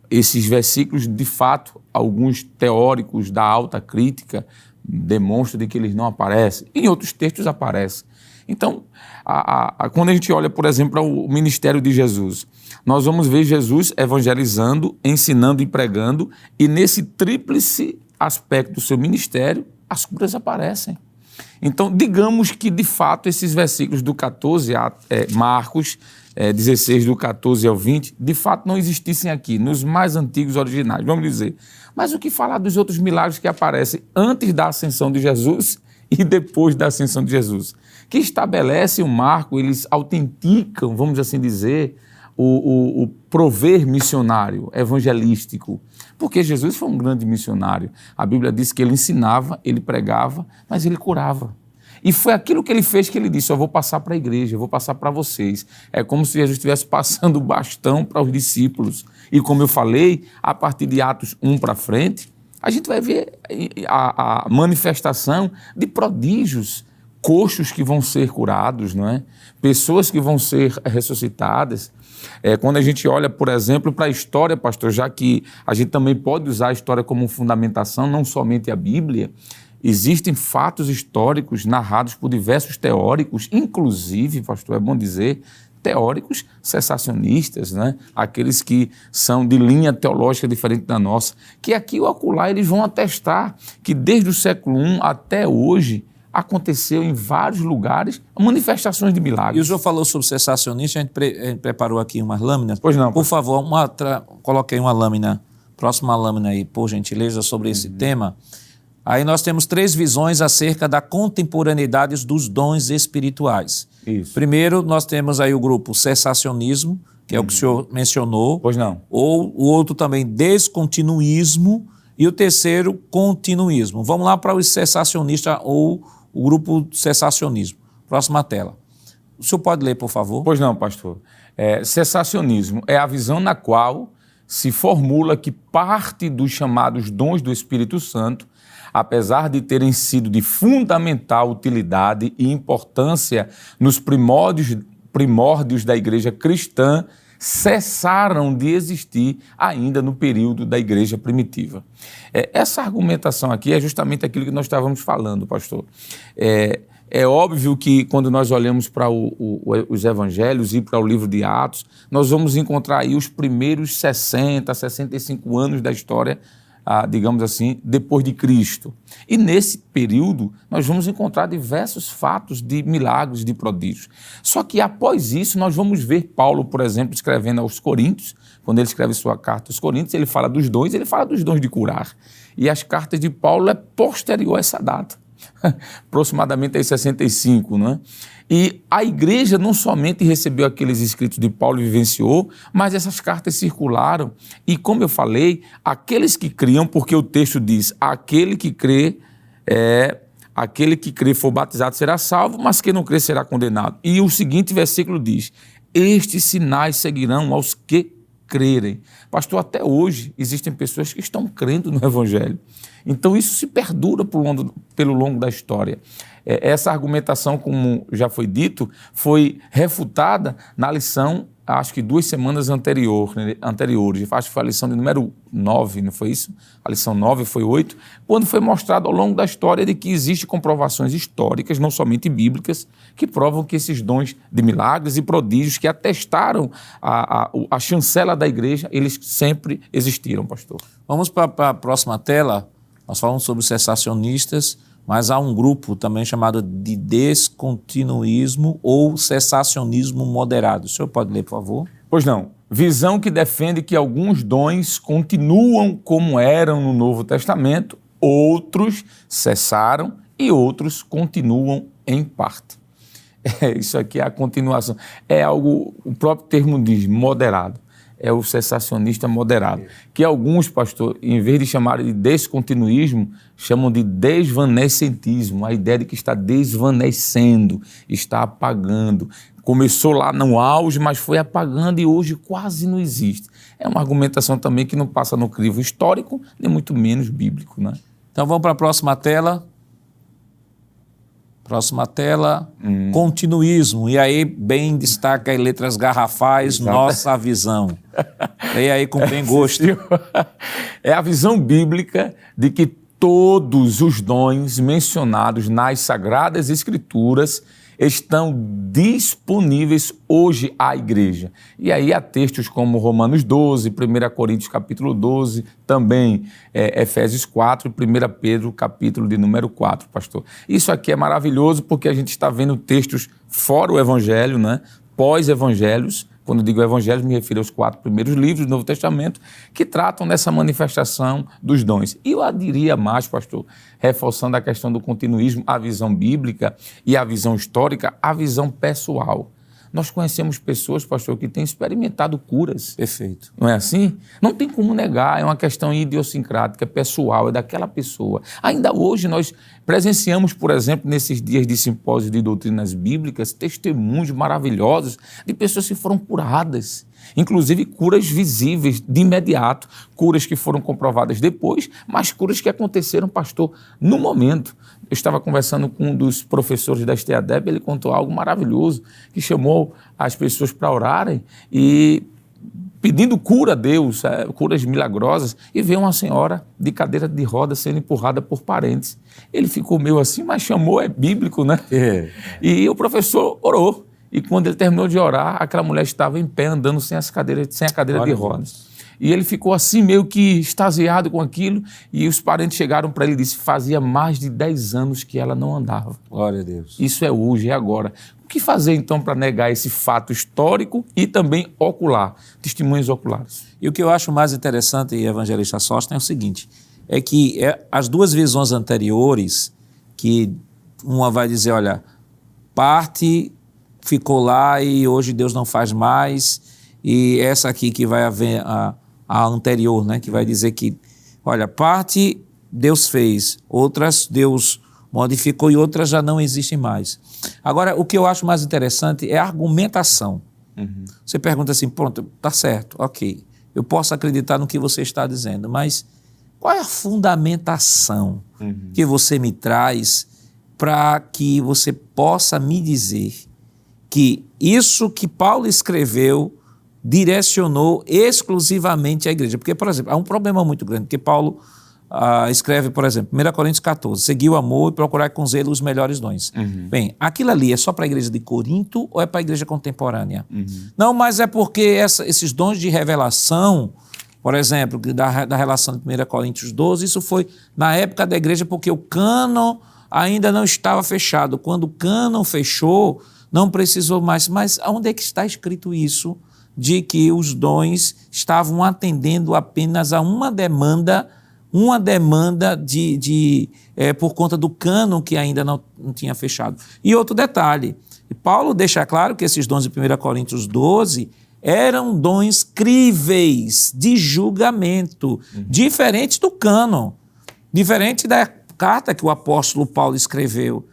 esses versículos, de fato, alguns teóricos da alta crítica demonstram de que eles não aparecem. Em outros textos aparecem. Então, quando a gente olha, por exemplo, para o ministério de Jesus, nós vamos ver Jesus evangelizando, ensinando e pregando, e nesse tríplice aspecto do seu ministério, as curas aparecem. Então, digamos que, de fato, esses versículos do 14, Marcos 16, do 14 ao 20, de fato não existissem aqui, nos mais antigos originais, vamos dizer. Mas o que falar dos outros milagres que aparecem antes da ascensão de Jesus e depois da ascensão de Jesus? Que estabelecem o marco, eles autenticam, vamos assim dizer, o prover missionário, evangelístico. Porque Jesus foi um grande missionário. A Bíblia diz que ele ensinava, ele pregava, mas ele curava. E foi aquilo que ele fez que ele disse, eu vou passar para a igreja, eu vou passar para vocês. É como se Jesus estivesse passando o bastão para os discípulos. E como eu falei, a partir de Atos 1 para frente, a gente vai ver a manifestação de prodígios, coxos que vão ser curados, não é? Pessoas que vão ser ressuscitadas. Quando a gente olha, por exemplo, para a história, pastor, já que a gente também pode usar a história como fundamentação, não somente a Bíblia, existem fatos históricos narrados por diversos teóricos, inclusive, pastor, é bom dizer, teóricos cessacionistas, né? Aqueles que são de linha teológica diferente da nossa, que aqui ou acolá eles vão atestar que desde o século I até hoje aconteceu em vários lugares manifestações de milagres. E o senhor falou sobre cessacionista, a gente preparou aqui umas lâminas. Pois não. Por favor, coloquei uma lâmina, próxima lâmina aí, por gentileza, sobre esse tema. Aí nós temos 3 visões acerca da contemporaneidade dos dons espirituais. Isso. Primeiro, nós temos aí o grupo cessacionismo, que é o que o senhor mencionou. Pois não. Ou o outro também, descontinuísmo, e o terceiro, continuísmo. Vamos lá para o cessacionista ou o grupo cessacionismo. Próxima tela. O senhor pode ler, por favor? Pois não, pastor. Cessacionismo é a visão na qual se formula que parte dos chamados dons do Espírito Santo, apesar de terem sido de fundamental utilidade e importância nos primórdios da igreja cristã, cessaram de existir ainda no período da igreja primitiva. Essa argumentação aqui é justamente aquilo que nós estávamos falando, pastor. É óbvio que quando nós olhamos para os evangelhos e para o livro de Atos, nós vamos encontrar aí os primeiros 60, 65 anos da história, digamos assim, depois de Cristo. E nesse período, nós vamos encontrar diversos fatos de milagres, de prodígios. Só que após isso, nós vamos ver Paulo, por exemplo, escrevendo aos Coríntios, quando ele escreve sua carta aos Coríntios, ele fala dos dons de curar. E as cartas de Paulo é posterior a essa data, aproximadamente em 65, não é? E a igreja não somente recebeu aqueles escritos de Paulo e vivenciou, mas essas cartas circularam. E como eu falei, aqueles que criam, porque o texto diz, aquele que crê for batizado será salvo, mas quem não crê será condenado. E o seguinte versículo diz, estes sinais seguirão aos que crerem. Pastor, até hoje existem pessoas que estão crendo no Evangelho. Então isso se perdura pelo longo da história. Essa argumentação, como já foi dito, foi refutada na lição, acho que 2 semanas anteriores, acho que foi a lição de número 9, não foi isso? A lição 9 foi 8, quando foi mostrado ao longo da história de que existem comprovações históricas, não somente bíblicas, que provam que esses dons de milagres e prodígios que atestaram a chancela da igreja, eles sempre existiram, pastor. Vamos para a próxima tela. Nós falamos sobre os cessacionistas, mas há um grupo também chamado de descontinuísmo ou cessacionismo moderado. O senhor pode ler, por favor? Pois não. Visão que defende que alguns dons continuam como eram no Novo Testamento, outros cessaram e outros continuam em parte. Isso aqui é a continuação. É algo, o próprio termo diz, moderado. É o cessacionista moderado, que alguns, pastor, em vez de chamarem de descontinuísmo, chamam de desvanecentismo, a ideia de que está desvanecendo, está apagando. Começou lá no auge, mas foi apagando e hoje quase não existe. É uma argumentação também que não passa no crivo histórico, nem muito menos bíblico, né? Então vamos para a próxima tela. Próxima tela, continuismo. E aí, bem destaca em letras garrafais, exato. Nossa visão. E aí, com bem gosto. É a visão bíblica de que todos os dons mencionados nas Sagradas Escrituras estão disponíveis hoje à igreja. E aí há textos como Romanos 12, 1 Coríntios capítulo 12, também Efésios 4 e 1 Pedro capítulo de número 4, pastor. Isso aqui é maravilhoso porque a gente está vendo textos fora o Evangelho, né? Pós-evangelhos. Quando digo evangelho, me refiro aos 4 primeiros livros do Novo Testamento, que tratam dessa manifestação dos dons. E eu diria mais, pastor, reforçando a questão do continuismo, a visão bíblica e a visão histórica, a visão pessoal. Nós conhecemos pessoas, pastor, que têm experimentado curas. Perfeito. Não é assim? Não tem como negar, é uma questão idiosincrática, pessoal, é daquela pessoa. Ainda hoje nós presenciamos, por exemplo, nesses dias de simpósio de doutrinas bíblicas, testemunhos maravilhosos de pessoas que foram curadas. Inclusive curas visíveis de imediato, curas que foram comprovadas depois, mas curas que aconteceram, pastor, no momento. Eu estava conversando com um dos professores da STADEB, ele contou algo maravilhoso, que chamou as pessoas para orarem e pedindo cura a Deus, curas milagrosas, e veio uma senhora de cadeira de rodas sendo empurrada por parentes. Ele ficou meio assim, mas chamou, é bíblico, né? E o professor orou. E quando ele terminou de orar, aquela mulher estava em pé, andando sem a cadeira de rodas. E ele ficou assim, meio que extasiado com aquilo, e os parentes chegaram para ele e disseram, fazia mais de 10 anos que ela não andava. Glória a Deus. Isso é hoje, é agora. O que fazer, então, para negar esse fato histórico e também ocular, testemunhos oculares? E o que eu acho mais interessante, evangelista Sóstenes, é o seguinte, é que as duas visões anteriores, que uma vai dizer, olha, parte ficou lá e hoje Deus não faz mais, e essa aqui que vai haver a anterior, né, que vai dizer que, olha, parte Deus fez, outras Deus modificou e outras já não existem mais. Agora, o que eu acho mais interessante é a argumentação. Você pergunta assim, pronto, tá certo, ok, eu posso acreditar no que você está dizendo, mas qual é a fundamentação que você me traz para que você possa me dizer que isso que Paulo escreveu direcionou exclusivamente a igreja? Porque, por exemplo, há um problema muito grande, que Paulo escreve, por exemplo, 1 Coríntios 14, seguir o amor e procurar com zelo os melhores dons. Bem, aquilo ali é só para a igreja de Corinto ou é para a igreja contemporânea? Não, mas é porque esses dons de revelação, por exemplo, da relação de 1 Coríntios 12, isso foi na época da igreja porque o cânon ainda não estava fechado. Quando o cânon fechou, não precisou mais. Mas onde é que está escrito isso? De que os dons estavam atendendo apenas a uma demanda por conta do cânon que ainda não tinha fechado. E outro detalhe, Paulo deixa claro que esses dons de 1 Coríntios 12 eram dons críveis de julgamento, diferente do cânon, diferente da carta que o apóstolo Paulo escreveu,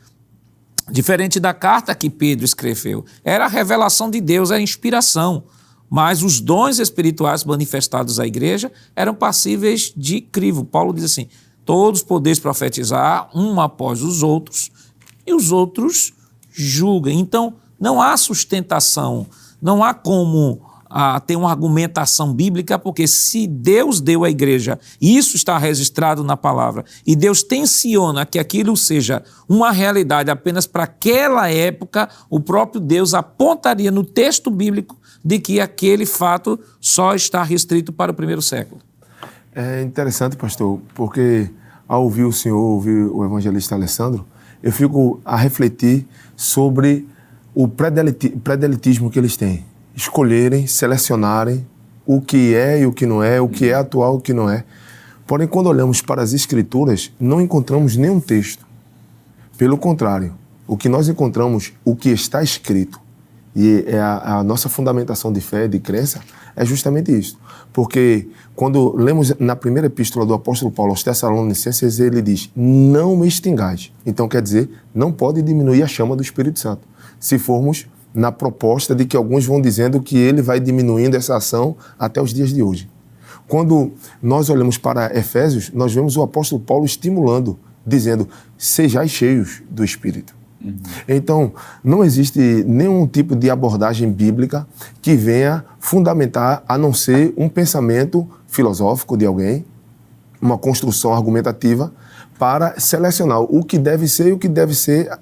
diferente da carta que Pedro escreveu. Era a revelação de Deus, era a inspiração. Mas os dons espirituais manifestados à igreja eram passíveis de crivo. Paulo diz assim, todos podeis profetizar, um após os outros, e os outros julguem. Então, não há sustentação, não há como ter uma argumentação bíblica, porque se Deus deu à igreja, e isso está registrado na palavra, e Deus tenciona que aquilo seja uma realidade apenas para aquela época, o próprio Deus apontaria no texto bíblico de que aquele fato só está restrito para o primeiro século. É interessante, pastor, porque ao ouvir o senhor, ouvir o evangelista Alessandro, eu fico a refletir sobre o predelitismo que eles têm. Escolherem, selecionarem o que é e o que não é, o que é atual e o que não é. Porém, quando olhamos para as Escrituras, não encontramos nenhum texto. Pelo contrário, o que nós encontramos, o que está escrito, e é a nossa fundamentação de fé, de crença, é justamente isso. Porque quando lemos na primeira epístola do apóstolo Paulo aos Tessalonicenses, ele diz, não me extingais. Então quer dizer, não pode diminuir a chama do Espírito Santo. Se formos na proposta de que alguns vão dizendo que ele vai diminuindo essa ação até os dias de hoje. Quando nós olhamos para Efésios, nós vemos o apóstolo Paulo estimulando, dizendo, sejais cheios do Espírito. Então, não existe nenhum tipo de abordagem bíblica que venha fundamentar, a não ser um pensamento filosófico de alguém, uma construção argumentativa, para selecionar o que deve ser e o que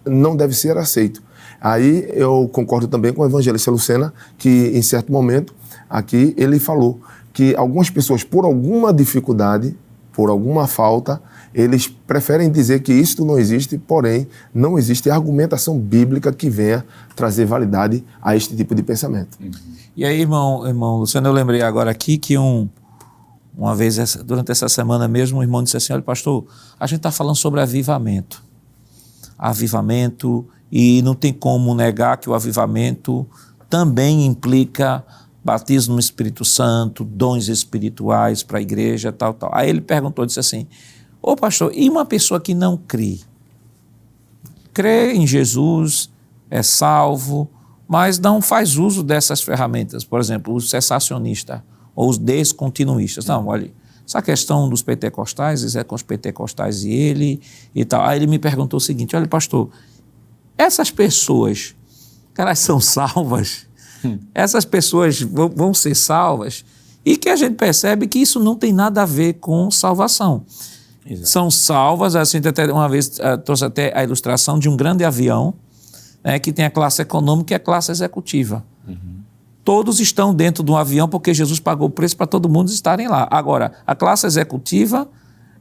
não deve ser aceito. Aí eu concordo também com o evangelista Lucena, que em certo momento aqui ele falou que algumas pessoas, por alguma dificuldade, por alguma falta, eles preferem dizer que isto não existe, porém não existe argumentação bíblica que venha trazer validade a este tipo de pensamento. E aí, irmão Luciano, eu lembrei agora aqui que uma vez, durante essa semana mesmo, o irmão disse assim, olha, pastor, a gente está falando sobre avivamento, e não tem como negar que o avivamento também implica batismo no Espírito Santo, dons espirituais para a igreja, tal. Aí ele perguntou, disse assim, ô pastor, e uma pessoa que não crê? Crê em Jesus, é salvo, mas não faz uso dessas ferramentas, por exemplo, o cessacionista ou os descontinuístas. Não, olha, essa questão dos pentecostais, é com os pentecostais e ele e tal. Aí ele me perguntou o seguinte, olha pastor, essas pessoas, elas são salvas? Essas pessoas vão ser salvas? E que a gente percebe que isso não tem nada a ver com salvação. Exato. São salvas, assim, até uma vez trouxe até a ilustração de um grande avião, né, que tem a classe econômica e a classe executiva. Todos estão dentro de um avião porque Jesus pagou o preço para todo mundo estarem lá. Agora, a classe executiva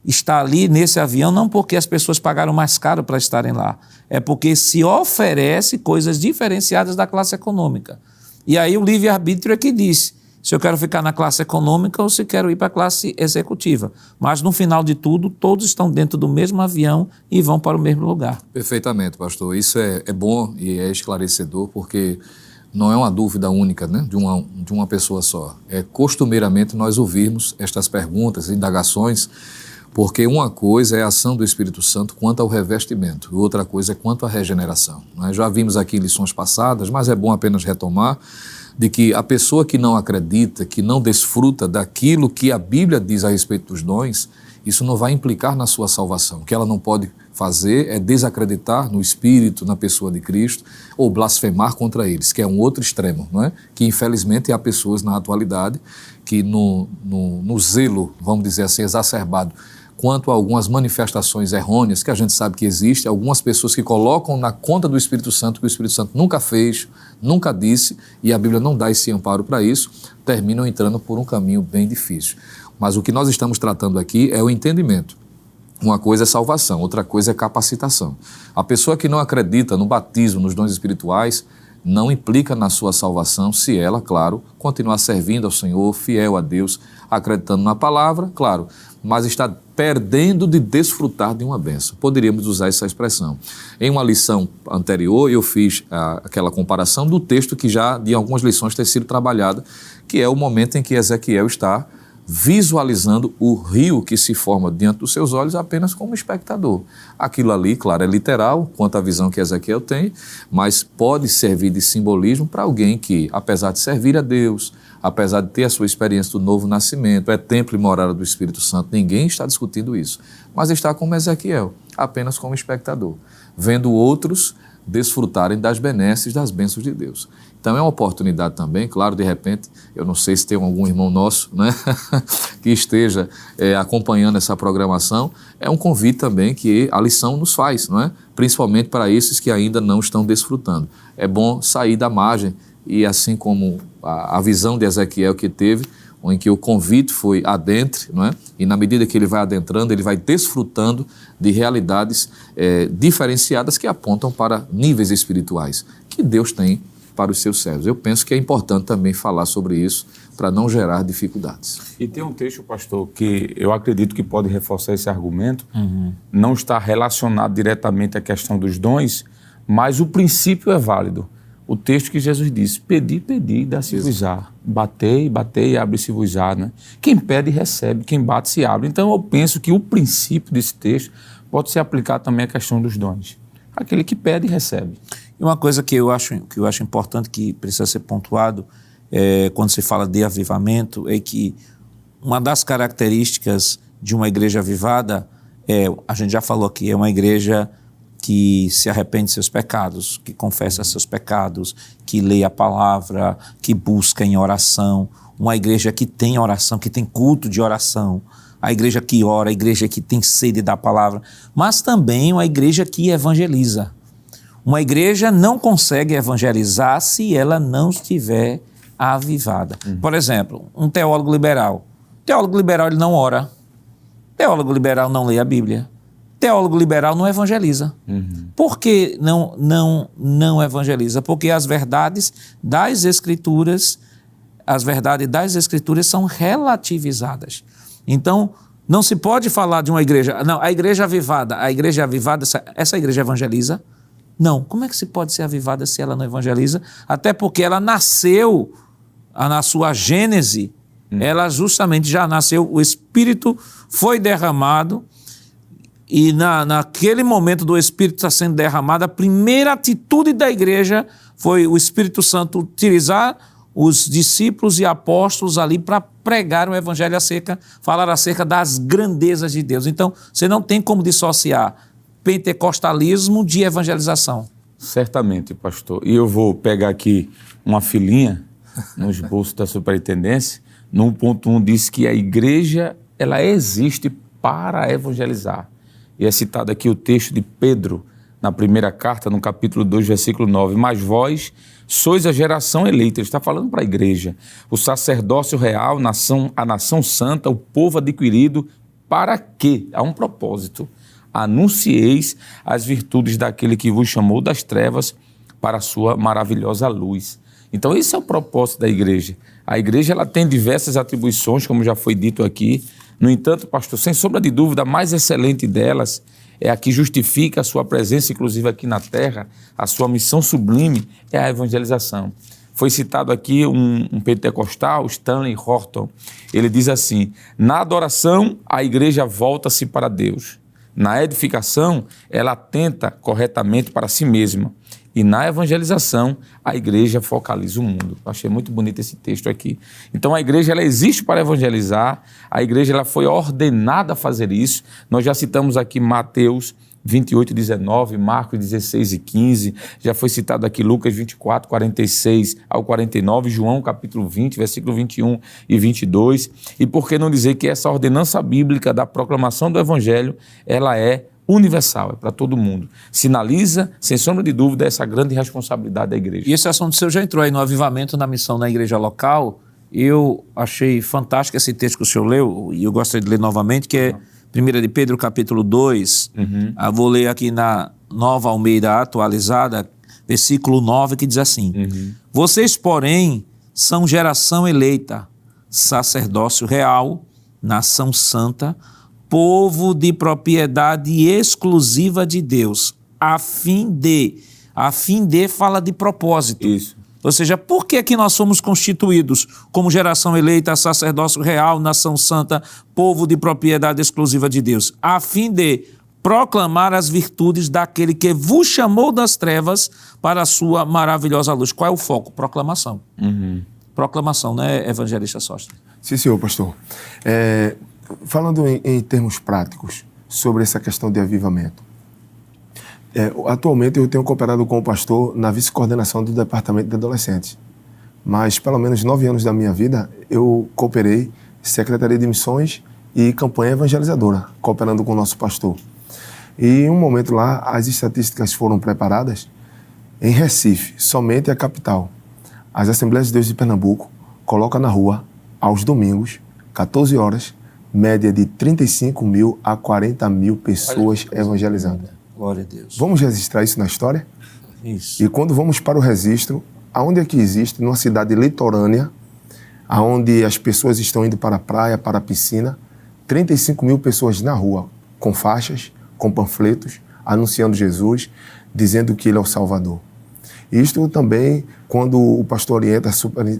está ali nesse avião não porque as pessoas pagaram mais caro para estarem lá, é porque se oferece coisas diferenciadas da classe econômica. E aí o livre-arbítrio é que diz se eu quero ficar na classe econômica ou se quero ir para a classe executiva. Mas no final de tudo, todos estão dentro do mesmo avião e vão para o mesmo lugar. Perfeitamente, pastor. Isso é bom e é esclarecedor, porque não é uma dúvida única, né, de uma pessoa só. É costumeiramente nós ouvirmos estas perguntas, indagações, Porque uma coisa é a ação do Espírito Santo quanto ao revestimento, e outra coisa é quanto à regeneração. Já vimos aqui em lições passadas, mas é bom apenas retomar, de que a pessoa que não acredita, que não desfruta daquilo que a Bíblia diz a respeito dos dons, isso não vai implicar na sua salvação. O que ela não pode fazer é desacreditar no Espírito, na pessoa de Cristo, ou blasfemar contra eles, que é um outro extremo, não é? Que infelizmente há pessoas na atualidade que no zelo, vamos dizer assim, exacerbado, quanto a algumas manifestações errôneas, que a gente sabe que existe, algumas pessoas que colocam na conta do Espírito Santo que o Espírito Santo nunca fez, nunca disse, e a Bíblia não dá esse amparo para isso, terminam entrando por um caminho bem difícil. Mas o que nós estamos tratando aqui é o entendimento. Uma coisa é salvação, outra coisa é capacitação. A pessoa que não acredita no batismo, nos dons espirituais, não implica na sua salvação se ela, claro, continuar servindo ao Senhor, fiel a Deus, acreditando na palavra, claro, mas está perdendo de desfrutar de uma bênção. Poderíamos usar essa expressão. Em uma lição anterior, eu fiz aquela comparação do texto que já, de algumas lições, tem sido trabalhado, que é o momento em que Ezequiel está visualizando o rio que se forma diante dos seus olhos apenas como espectador. Aquilo ali, claro, é literal quanto à visão que Ezequiel tem, mas pode servir de simbolismo para alguém que, apesar de servir a Deus, apesar de ter a sua experiência do novo nascimento, é templo e morada do Espírito Santo, ninguém está discutindo isso, mas está como Ezequiel, apenas como espectador, vendo outros desfrutarem das benesses, das bênçãos de Deus. Então é uma oportunidade também, claro, de repente, eu não sei se tem algum irmão nosso, né, que esteja acompanhando essa programação, é um convite também que a lição nos faz, não é? Principalmente para esses que ainda não estão desfrutando. É bom sair da margem e assim como a visão de Ezequiel que teve, em que o convite foi adentre, não é? E na medida que ele vai adentrando, ele vai desfrutando de realidades diferenciadas que apontam para níveis espirituais que Deus tem para os seus servos. Eu penso que é importante também falar sobre isso para não gerar dificuldades. E tem um texto, pastor, que eu acredito que pode reforçar esse argumento, não está relacionado diretamente à questão dos dons, mas o princípio é válido. O texto que Jesus disse, pedi, pedi, dá-se-vos-á. Batei, batei, abre-se-vos-á. Né? Quem pede, recebe. Quem bate, se abre. Então, eu penso que o princípio desse texto pode ser aplicado também à questão dos dons. Aquele que pede, recebe. E uma coisa que eu acho importante, que precisa ser pontuado, quando se fala de avivamento, é que uma das características de uma igreja avivada a gente já falou aqui, é uma igreja que se arrepende de seus pecados, que confessa seus pecados, que lê a palavra, que busca em oração, uma igreja que tem oração, que tem culto de oração, a igreja que ora, a igreja que tem sede da palavra, mas também uma igreja que evangeliza. Uma igreja não consegue evangelizar se ela não estiver avivada. Por exemplo, um teólogo liberal. Teólogo liberal ele não ora. Teólogo liberal não lê a Bíblia. Teólogo liberal não evangeliza. Por que não evangeliza? Porque as verdades das Escrituras são relativizadas. Então, não se pode falar de uma igreja... Não, a igreja avivada, essa igreja evangeliza? Não. Como é que se pode ser avivada se ela não evangeliza? Até porque ela nasceu, na sua gênese, ela justamente já nasceu, o Espírito foi derramado, e naquele momento do Espírito está sendo derramado, a primeira atitude da igreja foi o Espírito Santo utilizar os discípulos e apóstolos ali para pregar o evangelho falar acerca das grandezas de Deus. Então, você não tem como dissociar pentecostalismo de evangelização. Certamente, pastor. E eu vou pegar aqui uma filinha no esboço da superintendência. No 1.1 diz que a igreja ela existe para evangelizar. E é citado aqui o texto de Pedro, na primeira carta, no capítulo 2, versículo 9. Mas vós sois a geração eleita. Ele está falando para a igreja. O sacerdócio real, a nação santa, o povo adquirido, para quê? Há um propósito. Anuncieis as virtudes daquele que vos chamou das trevas para a sua maravilhosa luz. Então, esse é o propósito da igreja. A igreja ela tem diversas atribuições, como já foi dito aqui. No entanto, pastor, sem sombra de dúvida, a mais excelente delas é a que justifica a sua presença, inclusive aqui na terra, a sua missão sublime é a evangelização. Foi citado aqui um pentecostal, Stanley Horton. Ele diz assim: na adoração, a igreja volta-se para Deus. Na edificação, ela atenta corretamente para si mesma. E na evangelização, a igreja focaliza o mundo. Eu achei muito bonito esse texto aqui. Então, a igreja ela existe para evangelizar, a igreja ela foi ordenada a fazer isso. Nós já citamos aqui Mateus 28, 19, Marcos 16 e 15, já foi citado aqui Lucas 24, 46 ao 49, João capítulo 20, versículo 21 e 22. E por que não dizer que essa ordenança bíblica da proclamação do evangelho, ela é universal, é para todo mundo. Sinaliza, sem sombra de dúvida, essa grande responsabilidade da igreja. E esse assunto seu já entrou aí no avivamento na missão na igreja local. Eu achei fantástico esse texto que o senhor leu, e eu gostaria de ler novamente, que é 1 de Pedro, capítulo 2. Eu vou ler aqui na Nova Almeida Atualizada, versículo 9, que diz assim: Vocês, porém, são geração eleita, sacerdócio real, nação santa, povo de propriedade exclusiva de Deus, a fim de fala de propósito. Isso. Ou seja, por que que nós somos constituídos como geração eleita, sacerdócio real, nação santa, povo de propriedade exclusiva de Deus? A fim de proclamar as virtudes daquele que vos chamou das trevas para a sua maravilhosa luz. Qual é o foco? Proclamação. Proclamação, né, evangelista Sóstenes? Sim, senhor, pastor. Falando em termos práticos sobre essa questão de avivamento, atualmente eu tenho cooperado com o pastor na vice-coordenação do departamento de adolescentes, mas pelo menos 9 anos da minha vida eu cooperei Secretaria de Missões e campanha evangelizadora, cooperando com o nosso pastor. E em um momento lá, as estatísticas foram preparadas em Recife, somente a capital. As Assembleias de Deus de Pernambuco colocam na rua, aos domingos, 14 horas, média de 35 mil a 40 mil pessoas evangelizando. Glória a Deus. Vamos registrar isso na história? Isso. E quando vamos para o registro, aonde é que existe, numa cidade litorânea, aonde as pessoas estão indo para a praia, para a piscina, 35 mil pessoas na rua, com faixas, com panfletos, anunciando Jesus, dizendo que Ele é o Salvador. Isto também, quando o pastor orienta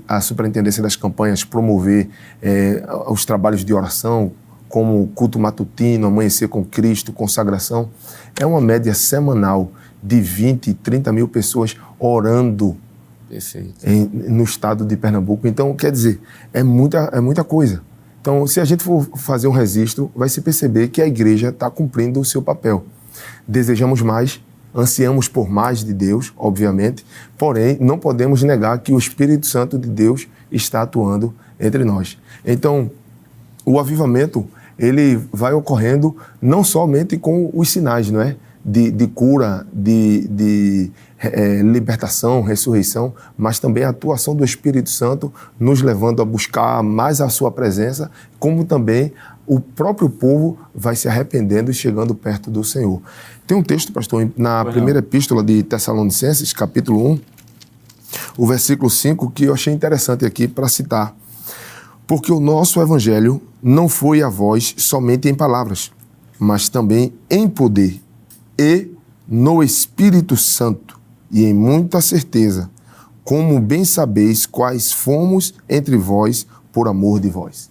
a superintendência das campanhas promover os trabalhos de oração, como culto matutino, amanhecer com Cristo, consagração, é uma média semanal de 20, 30 mil pessoas orando. Perfeito. No estado de Pernambuco. Então, quer dizer, é muita coisa. Então, se a gente for fazer um registro, vai se perceber que a igreja está cumprindo o seu papel. Desejamos mais, ansiamos por mais de Deus, obviamente, porém, não podemos negar que o Espírito Santo de Deus está atuando entre nós. Então, o avivamento, ele vai ocorrendo não somente com os sinais, não é? De cura, de libertação, ressurreição, mas também a atuação do Espírito Santo nos levando a buscar mais a sua presença, como também o próprio povo vai se arrependendo e chegando perto do Senhor. Tem um texto, pastor, na primeira epístola de Tessalonicenses, capítulo 1, o versículo 5, que eu achei interessante aqui para citar. Porque o nosso evangelho não foi a vós somente em palavras, mas também em poder e no Espírito Santo e em muita certeza, como bem sabeis quais fomos entre vós por amor de vós.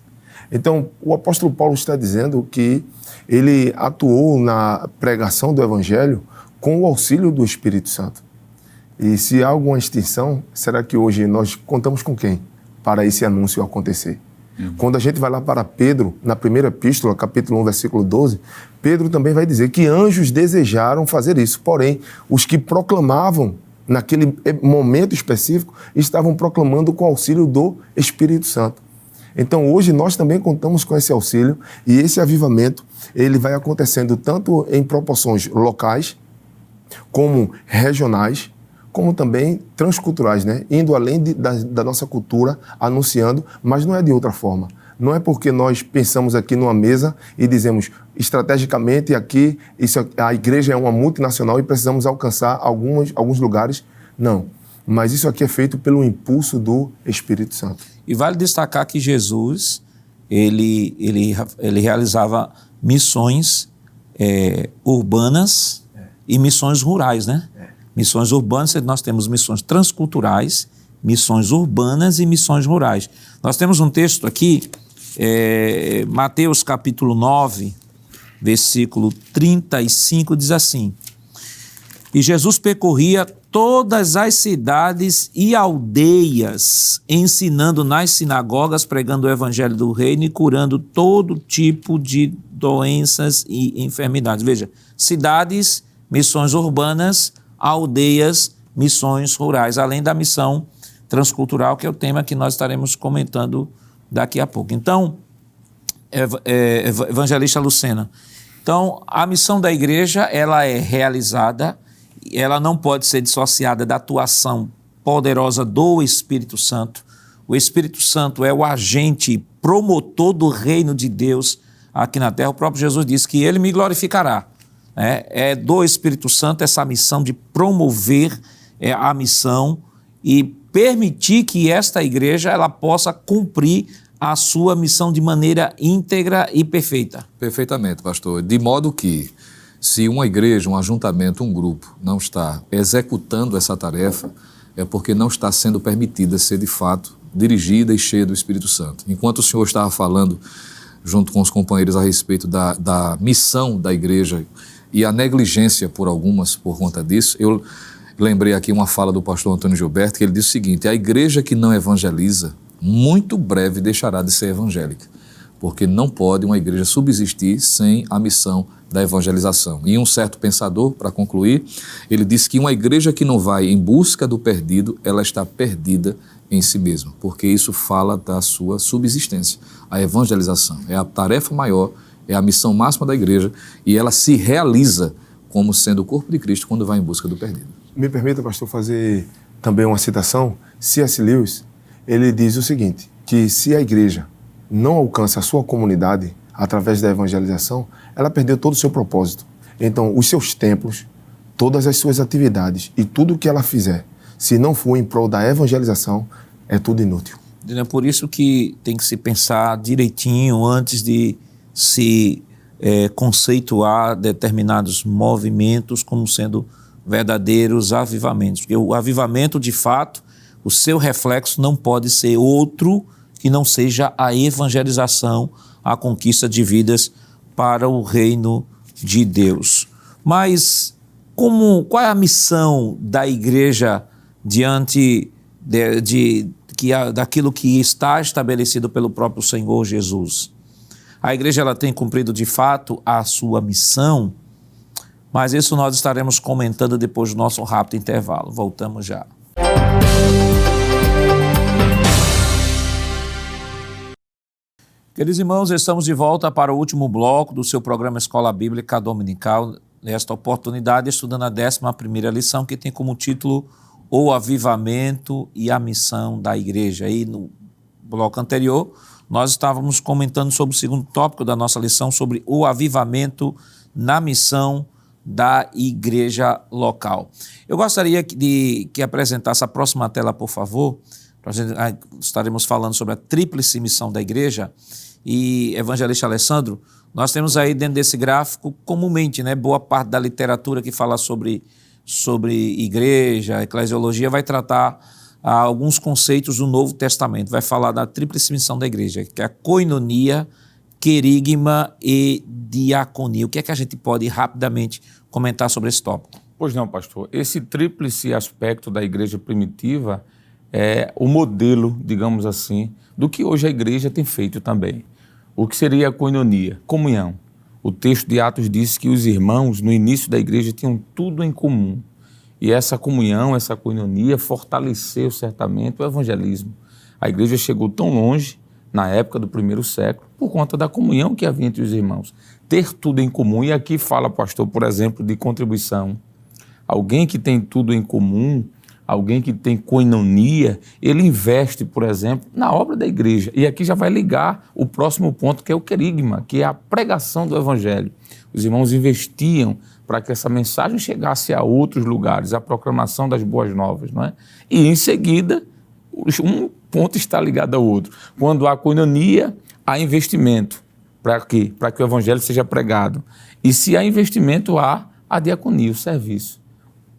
Então, o apóstolo Paulo está dizendo que ele atuou na pregação do evangelho com o auxílio do Espírito Santo. E se há alguma extinção, será que hoje nós contamos com quem para esse anúncio acontecer? Quando a gente vai lá para Pedro, na primeira epístola, capítulo 1, versículo 12, Pedro também vai dizer que anjos desejaram fazer isso, porém, os que proclamavam naquele momento específico, estavam proclamando com o auxílio do Espírito Santo. Então, hoje, nós também contamos com esse auxílio e esse avivamento, ele vai acontecendo tanto em proporções locais, como regionais, como também transculturais, né? Indo além da nossa cultura, anunciando, mas não é de outra forma. Não é porque nós pensamos aqui numa mesa e dizemos, estrategicamente aqui, a igreja é uma multinacional e precisamos alcançar alguns lugares. Não, mas isso aqui é feito pelo impulso do Espírito Santo. E vale destacar que Jesus, ele realizava missões urbanas e missões rurais, né? Missões urbanas, nós temos missões transculturais missões urbanas e missões rurais. Nós temos um texto aqui, Mateus capítulo 9, versículo 35, diz assim: E Jesus percorria todas as cidades e aldeias, ensinando nas sinagogas, pregando o evangelho do reino e curando todo tipo de doenças e enfermidades. Veja, cidades, missões urbanas, aldeias, missões rurais, além da missão transcultural, que é o tema que nós estaremos comentando daqui a pouco. Então, evangelista Lucena, então a missão da igreja, ela é realizada, ela não pode ser dissociada da atuação poderosa do Espírito Santo. O Espírito Santo é o agente promotor do reino de Deus aqui na terra. O próprio Jesus disse que ele me glorificará. É do Espírito Santo essa missão de promover a missão e permitir que esta igreja ela possa cumprir a sua missão de maneira íntegra e perfeita. Perfeitamente, pastor. De modo que, se uma igreja, um ajuntamento, um grupo não está executando essa tarefa, é porque não está sendo permitida ser, de fato, dirigida e cheia do Espírito Santo. Enquanto o senhor estava falando, junto com os companheiros, a respeito da missão da igreja e a negligência por algumas por conta disso, eu lembrei aqui uma fala do pastor Antônio Gilberto, que ele disse o seguinte: a igreja que não evangeliza, muito breve deixará de ser evangélica, porque não pode uma igreja subsistir sem a missão da evangelização. E um certo pensador, para concluir, ele disse que uma igreja que não vai em busca do perdido, ela está perdida em si mesma, porque isso fala da sua subsistência. A evangelização é a tarefa maior, é a missão máxima da igreja, e ela se realiza como sendo o corpo de Cristo quando vai em busca do perdido. Me permita, pastor, fazer também uma citação. C.S. Lewis, ele diz o seguinte, que se a igreja não alcança a sua comunidade através da evangelização, ela perdeu todo o seu propósito. Então, os seus templos, todas as suas atividades e tudo o que ela fizer, se não for em prol da evangelização, é tudo inútil. É por isso que tem que se pensar direitinho antes de se conceituar determinados movimentos como sendo verdadeiros avivamentos. Porque o avivamento, de fato, o seu reflexo não pode ser outro que não seja a evangelização, a conquista de vidas para o reino de Deus. Mas qual é a missão da igreja diante daquilo que está estabelecido pelo próprio Senhor Jesus? A igreja ela tem cumprido de fato a sua missão, mas isso nós estaremos comentando depois do nosso rápido intervalo. Voltamos já. Queridos irmãos, estamos de volta para o último bloco do seu programa Escola Bíblica Dominical. Nesta oportunidade, estudando a 11ª lição, que tem como título O Avivamento e a Missão da Igreja. E no bloco anterior, nós estávamos comentando sobre o segundo tópico da nossa lição, sobre o avivamento na missão da igreja local. Eu gostaria que apresentasse a próxima tela, por favor. Estaremos falando sobre a tríplice missão da igreja. E, evangelista Alessandro, nós temos aí dentro desse gráfico, comumente, boa parte da literatura que fala sobre igreja, eclesiologia, vai tratar alguns conceitos do Novo Testamento. Vai falar da tríplice missão da igreja, que é a koinonia, querigma e diaconia. O que é que a gente pode rapidamente comentar sobre esse tópico? Pois não, pastor. Esse tríplice aspecto da igreja primitiva é o modelo, digamos assim, do que hoje a igreja tem feito também. O que seria a koinonia? Comunhão. O texto de Atos diz que os irmãos, no início da igreja, tinham tudo em comum. E essa comunhão, essa koinonia, fortaleceu certamente o evangelismo. A igreja chegou tão longe, na época do primeiro século, por conta da comunhão que havia entre os irmãos. Ter tudo em comum, e aqui fala, pastor, por exemplo, de contribuição. Alguém que tem tudo em comum, alguém que tem koinonia, ele investe, por exemplo, na obra da igreja. E aqui já vai ligar o próximo ponto, que é o querigma, que é a pregação do evangelho. Os irmãos investiam para que essa mensagem chegasse a outros lugares, a proclamação das boas novas, não é? E em seguida, um ponto está ligado ao outro. Quando há koinonia, há investimento. Para quê? Para que o evangelho seja pregado. E se há investimento, há a diaconia, o serviço.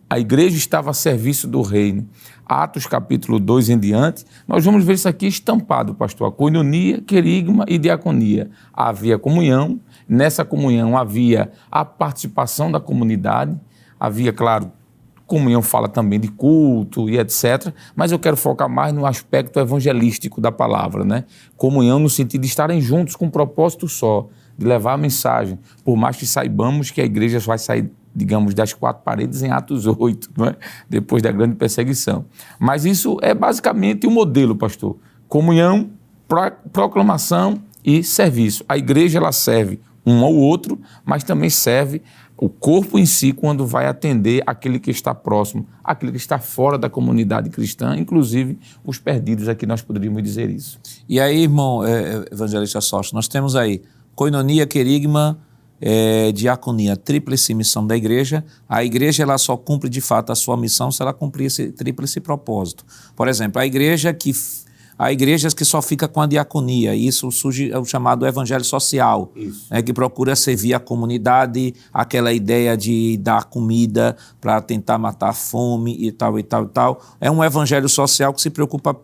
A igreja estava a serviço do reino. Atos capítulo 2 em diante, nós vamos ver isso aqui estampado, pastor. A koinonia, querigma e diaconia. Havia comunhão, nessa comunhão havia a participação da comunidade, havia, claro, comunhão fala também de culto e etc., mas eu quero focar mais no aspecto evangelístico da palavra, né? Comunhão no sentido de estarem juntos com um propósito só, de levar a mensagem, por mais que saibamos que a igreja vai sair, digamos, das 4 paredes em Atos 8, não é? Depois da grande perseguição. Mas isso é basicamente o modelo, pastor. Comunhão, proclamação e serviço. A igreja, ela serve um ao outro, mas também serve o corpo em si quando vai atender aquele que está próximo, aquele que está fora da comunidade cristã, inclusive os perdidos, aqui nós poderíamos dizer isso. E aí, irmão evangelista Sócio, nós temos aí koinonia, querigma, diaconia, tríplice missão da igreja. A igreja ela só cumpre de fato a sua missão se ela cumprir esse tríplice propósito. Por exemplo, há igrejas que só fica com a diaconia, e isso surge o chamado evangelho social, que procura servir a comunidade, aquela ideia de dar comida para tentar matar a fome e tal, e tal, e tal. É um evangelho social que se preocupa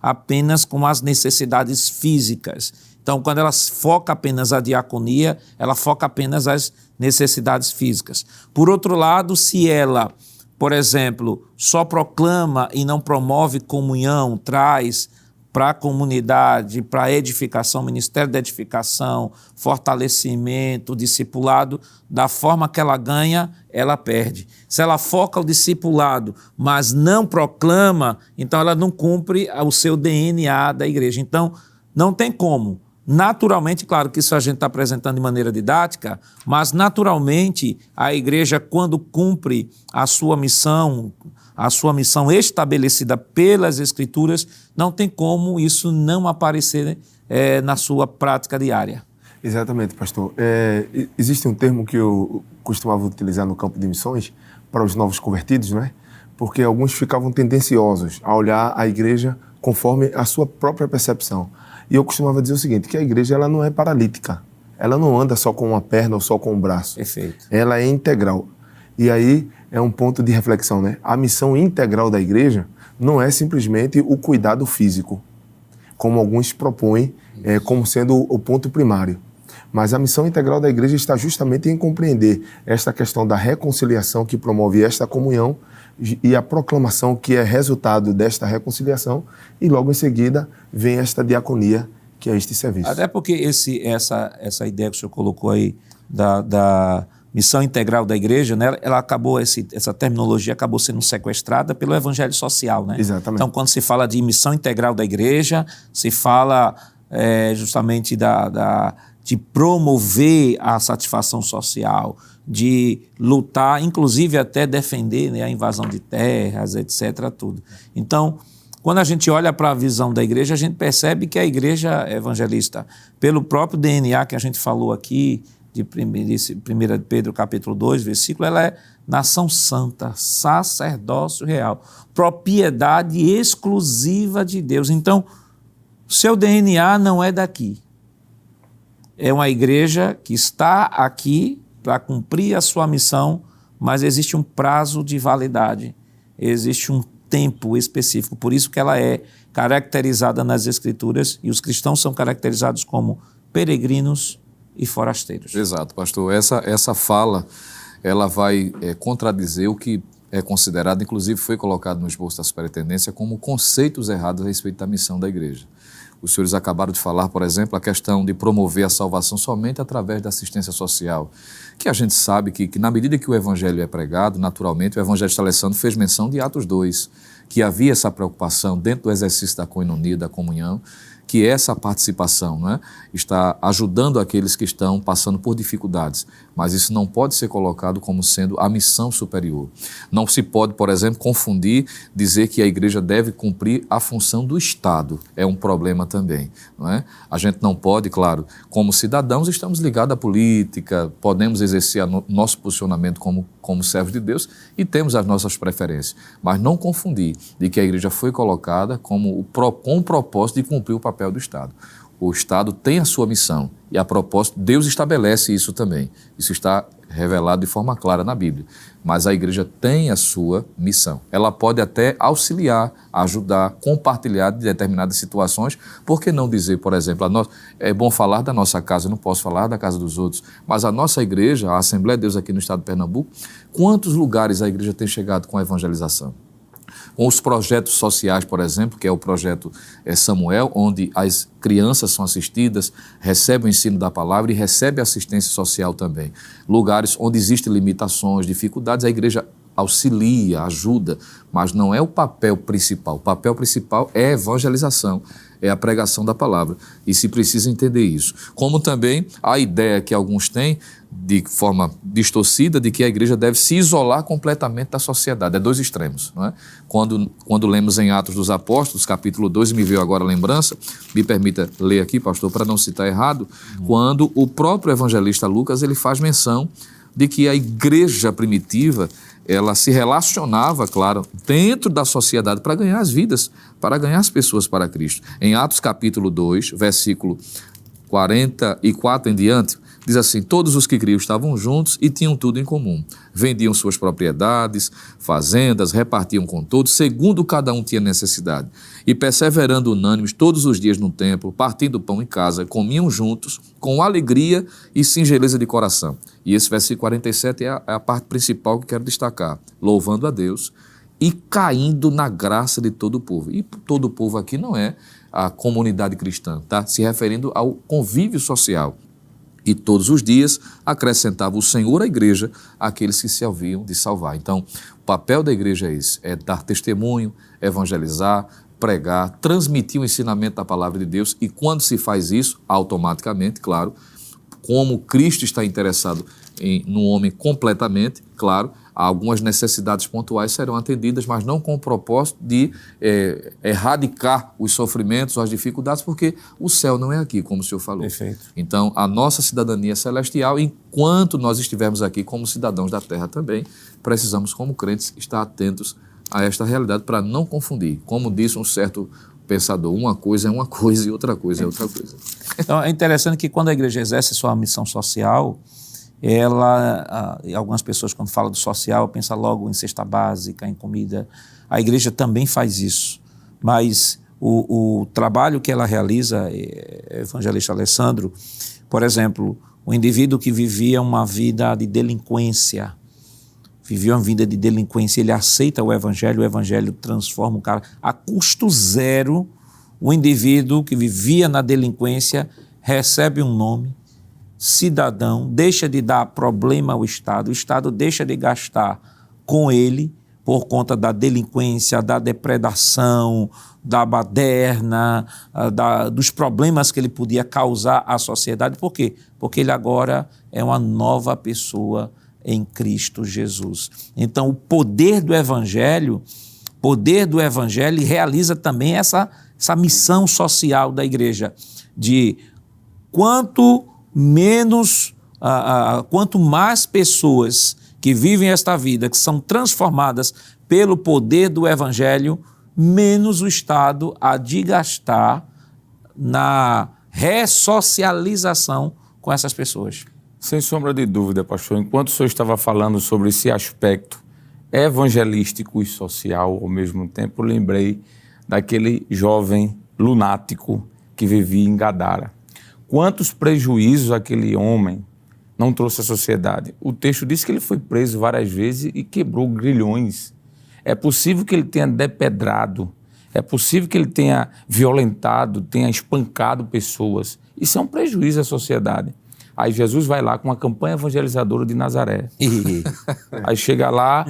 apenas com as necessidades físicas. Então, quando ela foca apenas a diaconia, ela foca apenas as necessidades físicas. Por outro lado, se ela, por exemplo, só proclama e não promove comunhão, traz para a comunidade, para a edificação, ministério da edificação, fortalecimento, discipulado, da forma que ela ganha, ela perde. Se ela foca o discipulado, mas não proclama, então ela não cumpre o seu DNA da igreja. Então, não tem como. Naturalmente, claro que isso a gente está apresentando de maneira didática, mas naturalmente a igreja, quando cumpre a sua missão estabelecida pelas Escrituras, não tem como isso não aparecer na sua prática diária. Exatamente, pastor. Existe um termo que eu costumava utilizar no campo de missões para os novos convertidos, né? Porque alguns ficavam tendenciosos a olhar a igreja conforme a sua própria percepção. E eu costumava dizer o seguinte, que a igreja ela não é paralítica. Ela não anda só com uma perna ou só com um braço. Perfeito. Ela é integral. E aí é um ponto de reflexão, né? A missão integral da igreja não é simplesmente o cuidado físico, como alguns propõem, como sendo o ponto primário. Mas a missão integral da igreja está justamente em compreender esta questão da reconciliação que promove esta comunhão e a proclamação que é resultado desta reconciliação, e logo em seguida vem esta diaconia, que é este serviço. Até porque essa ideia que o senhor colocou aí da missão integral da igreja, né, ela acabou, essa terminologia acabou sendo sequestrada pelo evangelho social, né? Exatamente. Então, quando se fala de missão integral da igreja, se fala justamente de promover a satisfação social, de lutar, inclusive até defender, né, a invasão de terras, etc. Tudo. Então, quando a gente olha para a visão da igreja, a gente percebe que a igreja evangelista, pelo próprio DNA que a gente falou aqui, de 1 Pedro capítulo 2, versículo, ela é nação santa, sacerdócio real, propriedade exclusiva de Deus. Então, seu DNA não é daqui. É uma igreja que está aqui para cumprir a sua missão, mas existe um prazo de validade, existe um tempo específico, por isso que ela é caracterizada nas Escrituras, e os cristãos são caracterizados como peregrinos e forasteiros. Exato, pastor. Essa fala, ela vai contradizer o que é considerado, inclusive foi colocado no esboço da superintendência, como conceitos errados a respeito da missão da igreja. Os senhores acabaram de falar, por exemplo, a questão de promover a salvação somente através da assistência social, que a gente sabe que na medida que o evangelho é pregado, naturalmente, o evangelista Alessandro fez menção de Atos 2, que havia essa preocupação dentro do exercício da koinonia, da comunhão, que essa participação, né, está ajudando aqueles que estão passando por dificuldades, mas isso não pode ser colocado como sendo a missão superior. Não se pode, por exemplo, confundir, dizer que a igreja deve cumprir a função do Estado. É um problema também, não é? A gente não pode, claro, como cidadãos estamos ligados à política, podemos exercer nosso posicionamento como servos de Deus e temos as nossas preferências, mas não confundir de que a igreja foi colocada com o propósito de cumprir o papel do Estado. O Estado tem a sua missão E a propósito, Deus estabelece isso também. Isso está revelado de forma clara na Bíblia. Mas a igreja tem a sua missão. Ela pode até auxiliar, ajudar, compartilhar de determinadas situações. Por que não dizer, por exemplo, é bom falar da nossa casa, eu não posso falar da casa dos outros, mas a nossa igreja, a Assembleia de Deus aqui no estado de Pernambuco, quantos lugares a igreja tem chegado com a evangelização? Com os projetos sociais, por exemplo, que é o projeto Samuel, onde as crianças são assistidas, recebem o ensino da palavra e recebem assistência social também. Lugares onde existem limitações, dificuldades, a igreja auxilia, ajuda, mas não é o papel principal. O papel principal é a evangelização, é a pregação da palavra. E se precisa entender isso. Como também a ideia que alguns têm, de forma distorcida, de que a igreja deve se isolar completamente da sociedade. É dois extremos, não é? Quando lemos em Atos dos Apóstolos, capítulo 2, me veio agora a lembrança, me permita ler aqui, pastor, para não citar errado, quando o próprio evangelista Lucas, ele faz menção de que a igreja primitiva, ela se relacionava, claro, dentro da sociedade para ganhar as vidas, para ganhar as pessoas para Cristo. Em Atos capítulo 2, versículo 44 em diante, diz assim: todos os que criam estavam juntos e tinham tudo em comum. Vendiam suas propriedades, fazendas, repartiam com todos, segundo cada um tinha necessidade. E perseverando unânimes todos os dias no templo, partindo pão em casa, comiam juntos, com alegria e singeleza de coração. E esse versículo 47 é a parte principal que quero destacar. Louvando a Deus e caindo na graça de todo o povo. E todo o povo aqui não é a comunidade cristã, tá? Se referindo ao convívio social. E todos os dias acrescentava o Senhor à igreja aqueles que se haviam de salvar. Então, o papel da igreja é esse, é dar testemunho, evangelizar, pregar, transmitir o ensinamento da palavra de Deus. E quando se faz isso, automaticamente, claro, como Cristo está interessado no homem completamente, claro, algumas necessidades pontuais serão atendidas, mas não com o propósito de erradicar os sofrimentos, as dificuldades, porque o céu não é aqui, como o senhor falou. Perfeito. Então, a nossa cidadania é celestial, enquanto nós estivermos aqui como cidadãos da terra também, precisamos, como crentes, estar atentos a esta realidade para não confundir. Como disse um certo pensador, uma coisa é uma coisa e outra coisa é outra coisa. Então, é interessante que quando a igreja exerce sua missão social, algumas pessoas, quando falam do social, pensam logo em cesta básica, em comida. A igreja também faz isso, mas o trabalho que ela realiza, evangelista Alessandro, por exemplo, o indivíduo que vivia uma vida de delinquência, ele aceita o evangelho transforma o cara. A custo zero, o indivíduo que vivia na delinquência recebe um nome, cidadão, deixa de dar problema ao Estado, o Estado deixa de gastar com ele por conta da delinquência, da depredação, da baderna, dos problemas que ele podia causar à sociedade. Por quê? Porque ele agora é uma nova pessoa em Cristo Jesus. Então, o poder do Evangelho realiza também essa missão social da igreja, de quanto mais pessoas que vivem esta vida, que são transformadas pelo poder do Evangelho, menos o Estado há de gastar na ressocialização com essas pessoas. Sem sombra de dúvida, pastor, enquanto o senhor estava falando sobre esse aspecto evangelístico e social ao mesmo tempo, lembrei daquele jovem lunático que vivia em Gadara. Quantos prejuízos aquele homem não trouxe à sociedade? O texto diz que ele foi preso várias vezes e quebrou grilhões. É possível que ele tenha depedrado, é possível que ele tenha violentado, tenha espancado pessoas. Isso é um prejuízo à sociedade. Aí Jesus vai lá com a campanha evangelizadora de Nazaré. Aí chega lá,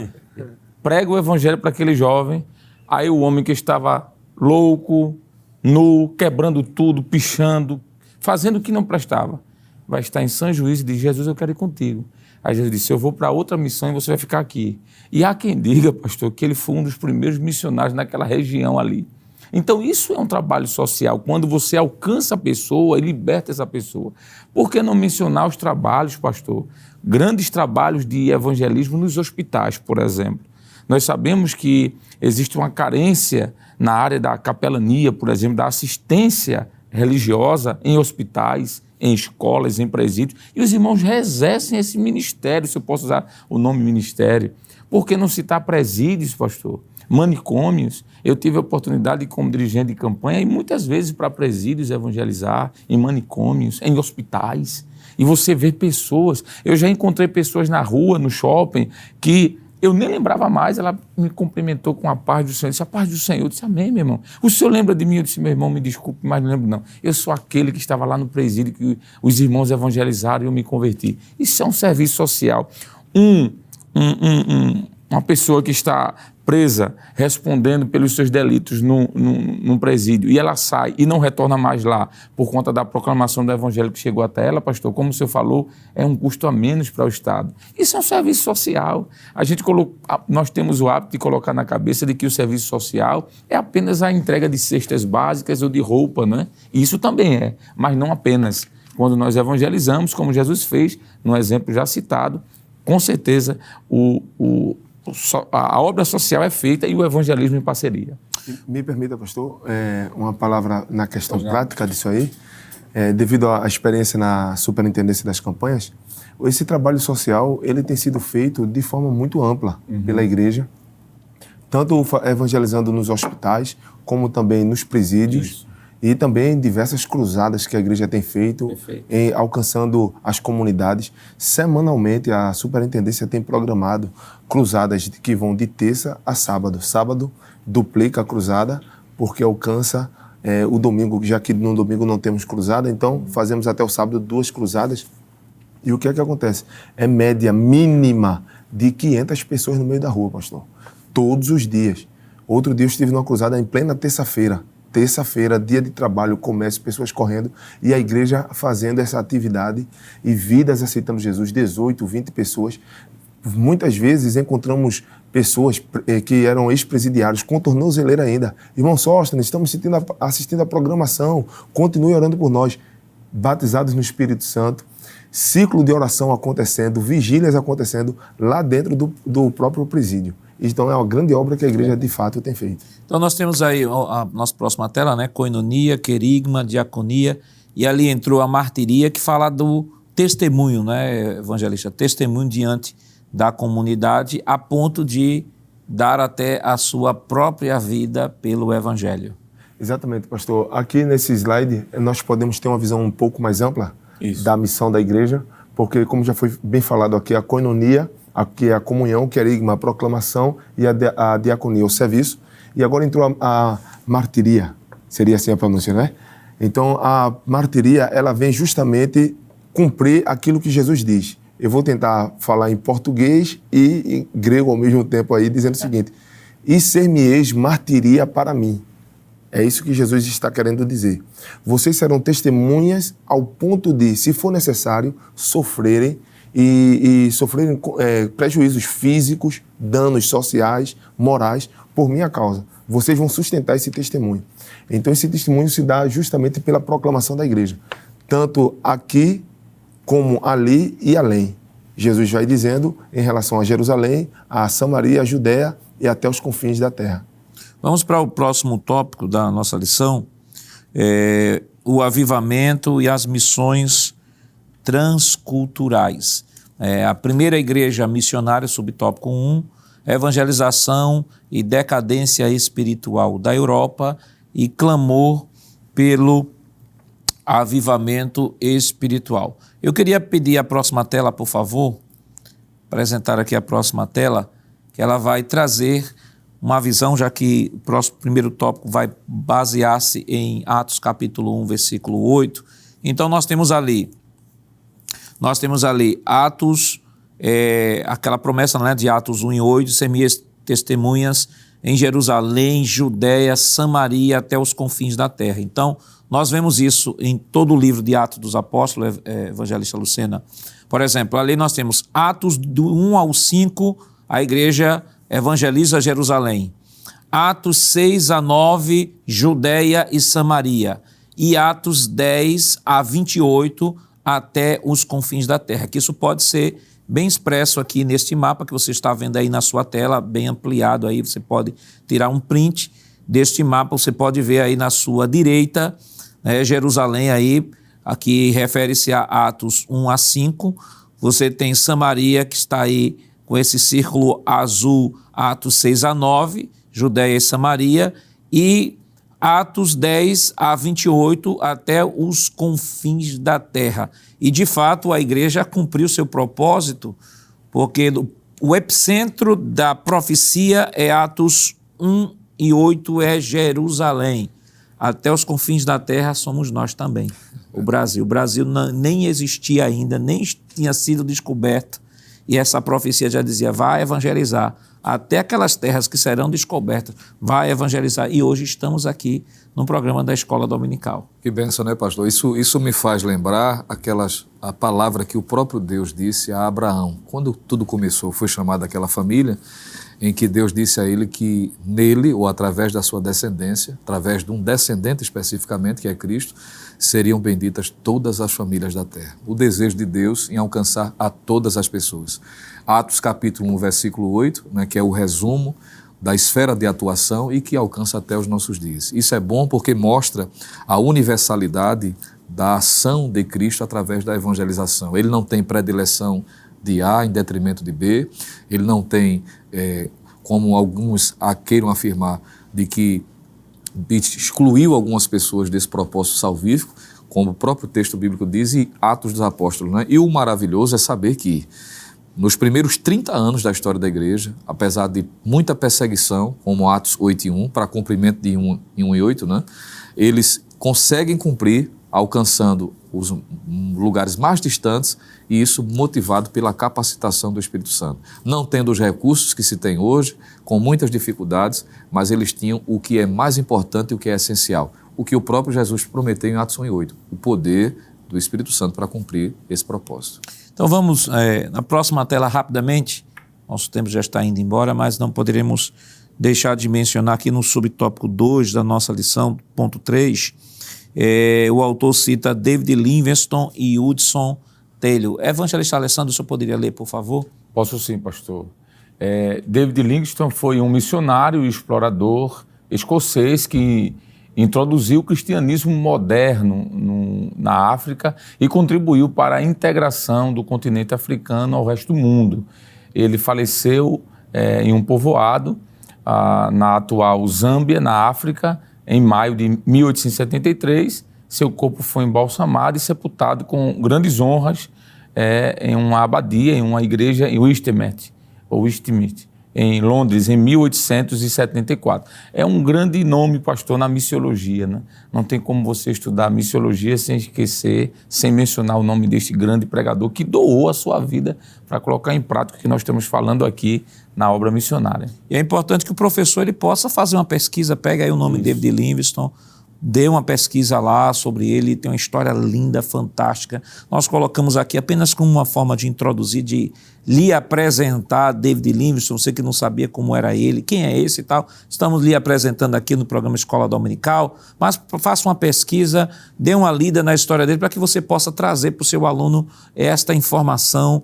prega o evangelho para aquele jovem, aí o homem que estava louco, nu, quebrando tudo, pichando, fazendo o que não prestava, vai estar em sã juízo e diz: Jesus, eu quero ir contigo. Aí Jesus disse: eu vou para outra missão e você vai ficar aqui. E há quem diga, pastor, que ele foi um dos primeiros missionários naquela região ali. Então isso é um trabalho social, quando você alcança a pessoa e liberta essa pessoa. Por que não mencionar os trabalhos, pastor? Grandes trabalhos de evangelismo nos hospitais, por exemplo. Nós sabemos que existe uma carência na área da capelania, por exemplo, da assistência religiosa em hospitais, em escolas, em presídios, e os irmãos exercem esse ministério, se eu posso usar o nome ministério. Por que não citar presídios, pastor? Manicômios. Eu tive a oportunidade, como dirigente de campanha, e muitas vezes para presídios evangelizar, em manicômios, em hospitais. E você vê pessoas, eu já encontrei pessoas na rua, no shopping, que eu nem lembrava mais, ela me cumprimentou com a paz do Senhor. Eu disse, a paz do Senhor. Eu disse, amém, meu irmão. O senhor lembra de mim? Eu disse, meu irmão, me desculpe, mas não lembro não. Eu sou aquele que estava lá no presídio, que os irmãos evangelizaram e eu me converti. Isso é um serviço social. Uma pessoa que está presa, respondendo pelos seus delitos num presídio, e ela sai e não retorna mais lá por conta da proclamação do evangelho que chegou até ela, pastor, como o senhor falou, é um custo a menos para o Estado. Isso é um serviço social. Nós temos o hábito de colocar na cabeça de que o serviço social é apenas a entrega de cestas básicas ou de roupa, né? Isso também é, mas não apenas. Quando nós evangelizamos, como Jesus fez, no exemplo já citado, com certeza a obra social é feita e o evangelismo em parceria. Me permita, pastor, uma palavra na questão prática disso aí. Devido à experiência na superintendência das campanhas, esse trabalho social ele tem sido feito de forma muito ampla pela igreja, tanto evangelizando nos hospitais, como também nos presídios. Isso. E também diversas cruzadas que a igreja tem feito, alcançando as comunidades. Semanalmente, a superintendência tem programado cruzadas que vão de terça a sábado. Sábado, duplica a cruzada, porque alcança o domingo, já que no domingo não temos cruzada, então fazemos até o sábado 2 cruzadas. E o que é que acontece? É média mínima de 500 pessoas no meio da rua, pastor. Todos os dias. Outro dia eu estive numa cruzada em plena terça-feira. Terça-feira, dia de trabalho, comércio, pessoas correndo e a igreja fazendo essa atividade e vidas aceitando Jesus, 18, 20 pessoas. Muitas vezes encontramos pessoas que eram ex-presidiários, com tornozeleira ainda. Irmão Sóstenes, estamos assistindo a programação, continue orando por nós. Batizados no Espírito Santo, ciclo de oração acontecendo, vigílias acontecendo lá dentro do próprio presídio. Então é uma grande obra que a igreja de fato tem feito. Então nós temos aí a nossa próxima tela, né? Koinonia, querigma, diaconia, e ali entrou a martiria, que fala do testemunho, né, evangelista? Testemunho diante da comunidade, a ponto de dar até a sua própria vida pelo evangelho. Exatamente, pastor. Aqui nesse slide nós podemos ter uma visão um pouco mais ampla da missão da igreja, porque como já foi bem falado aqui, a koinonia, aqui é a comunhão, querigma, a proclamação, e a diaconia, o serviço. E agora entrou a martiria, seria assim a pronúncia, né? Então, a martiria, ela vem justamente cumprir aquilo que Jesus diz. Eu vou tentar falar em português e em grego ao mesmo tempo aí, dizendo o seguinte: e ser-me-eis martiria para mim. É isso que Jesus está querendo dizer. Vocês serão testemunhas ao ponto de, se for necessário, sofrerem e sofrerem prejuízos físicos, danos sociais, morais, por minha causa. Vocês vão sustentar esse testemunho. Então, esse testemunho se dá justamente pela proclamação da igreja, tanto aqui como ali e além. Jesus vai dizendo em relação a Jerusalém, a Samaria, a Judéia e até os confins da terra. Vamos para o próximo tópico da nossa lição, o avivamento e as missões transculturais. A primeira igreja missionária, subtópico 1, evangelização e decadência espiritual da Europa e clamor pelo avivamento espiritual. Eu queria pedir a próxima tela, por favor, apresentar aqui a próxima tela, que ela vai trazer uma visão, já que o primeiro tópico vai basear-se em Atos capítulo 1, versículo 8. Então nós temos ali Atos, aquela promessa, né, de Atos 1 e 8, ser-me-eis testemunhas em Jerusalém, Judéia, Samaria, até os confins da terra. Então, nós vemos isso em todo o livro de Atos dos Apóstolos, evangelista Lucena. Por exemplo, ali nós temos Atos do 1 ao 5, a igreja evangeliza Jerusalém. Atos 6 a 9, Judéia e Samaria. E Atos 10 a 28, até os confins da terra. Que isso pode ser bem expresso aqui neste mapa que você está vendo aí na sua tela, bem ampliado aí, você pode tirar um print deste mapa, você pode ver aí na sua direita, Jerusalém aí, aqui refere-se a Atos 1 a 5. Você tem Samaria, que está aí com esse círculo azul, Atos 6 a 9, Judéia e Samaria, e Atos 10 a 28, até os confins da terra. E, de fato, a igreja cumpriu seu propósito, porque o epicentro da profecia é Atos 1 e 8, é Jerusalém. Até os confins da terra somos nós também, o Brasil. O Brasil nem existia ainda, nem tinha sido descoberto, e essa profecia já dizia, vai evangelizar, até aquelas terras que serão descobertas, vai evangelizar. E hoje estamos aqui no programa da Escola Dominical. Que bênção, né, pastor? Isso me faz lembrar a palavra que o próprio Deus disse a Abraão. Quando tudo começou, foi chamada aquela família, em que Deus disse a ele que nele, ou através da sua descendência, através de um descendente especificamente, que é Cristo, seriam benditas todas as famílias da terra. O desejo de Deus em alcançar a todas as pessoas. Atos capítulo 1, versículo 8, né, que é o resumo da esfera de atuação e que alcança até os nossos dias. Isso é bom porque mostra a universalidade da ação de Cristo através da evangelização. Ele não tem predileção de A em detrimento de B, ele não tem, como alguns queiram afirmar, de que excluiu algumas pessoas desse propósito salvífico, como o próprio texto bíblico diz, e Atos dos Apóstolos, né? E o maravilhoso é saber que nos primeiros 30 anos da história da igreja, apesar de muita perseguição, como Atos 8 e 1, para cumprimento de 1 e 8, né? Eles conseguem cumprir, alcançando os lugares mais distantes, e isso motivado pela capacitação do Espírito Santo. Não tendo os recursos que se tem hoje, com muitas dificuldades, mas eles tinham o que é mais importante e o que é essencial, o que o próprio Jesus prometeu em Atos 1 e 8, o poder do Espírito Santo para cumprir esse propósito. Então vamos na próxima tela rapidamente, nosso tempo já está indo embora, mas não poderemos deixar de mencionar aqui no subtópico 2 da nossa lição, ponto 3, o autor cita David Livingstone e Hudson Taylor. Evangelista Alessandro, o senhor poderia ler, por favor? Posso sim, pastor. David Livingstone foi um missionário e explorador escocês que introduziu o cristianismo moderno na África e contribuiu para a integração do continente africano ao resto do mundo. Ele faleceu em um povoado na atual Zâmbia, na África, em maio de 1873. Seu corpo foi embalsamado e sepultado com grandes honras em uma abadia, em uma igreja em Westminster, em Londres, em 1874. É um grande nome, pastor, na missiologia, né? Não tem como você estudar missiologia sem esquecer, sem mencionar o nome deste grande pregador que doou a sua vida para colocar em prática o que nós estamos falando aqui na obra missionária. E é importante que o professor ele possa fazer uma pesquisa, pega aí o nome de David Livingstone, dê uma pesquisa lá sobre ele, tem uma história linda, fantástica. Nós colocamos aqui apenas como uma forma de introduzir, de lhe apresentar David Livingstone, você que não sabia como era ele, quem é esse e tal. Estamos lhe apresentando aqui no programa Escola Dominical, mas faça uma pesquisa, dê uma lida na história dele para que você possa trazer para o seu aluno esta informação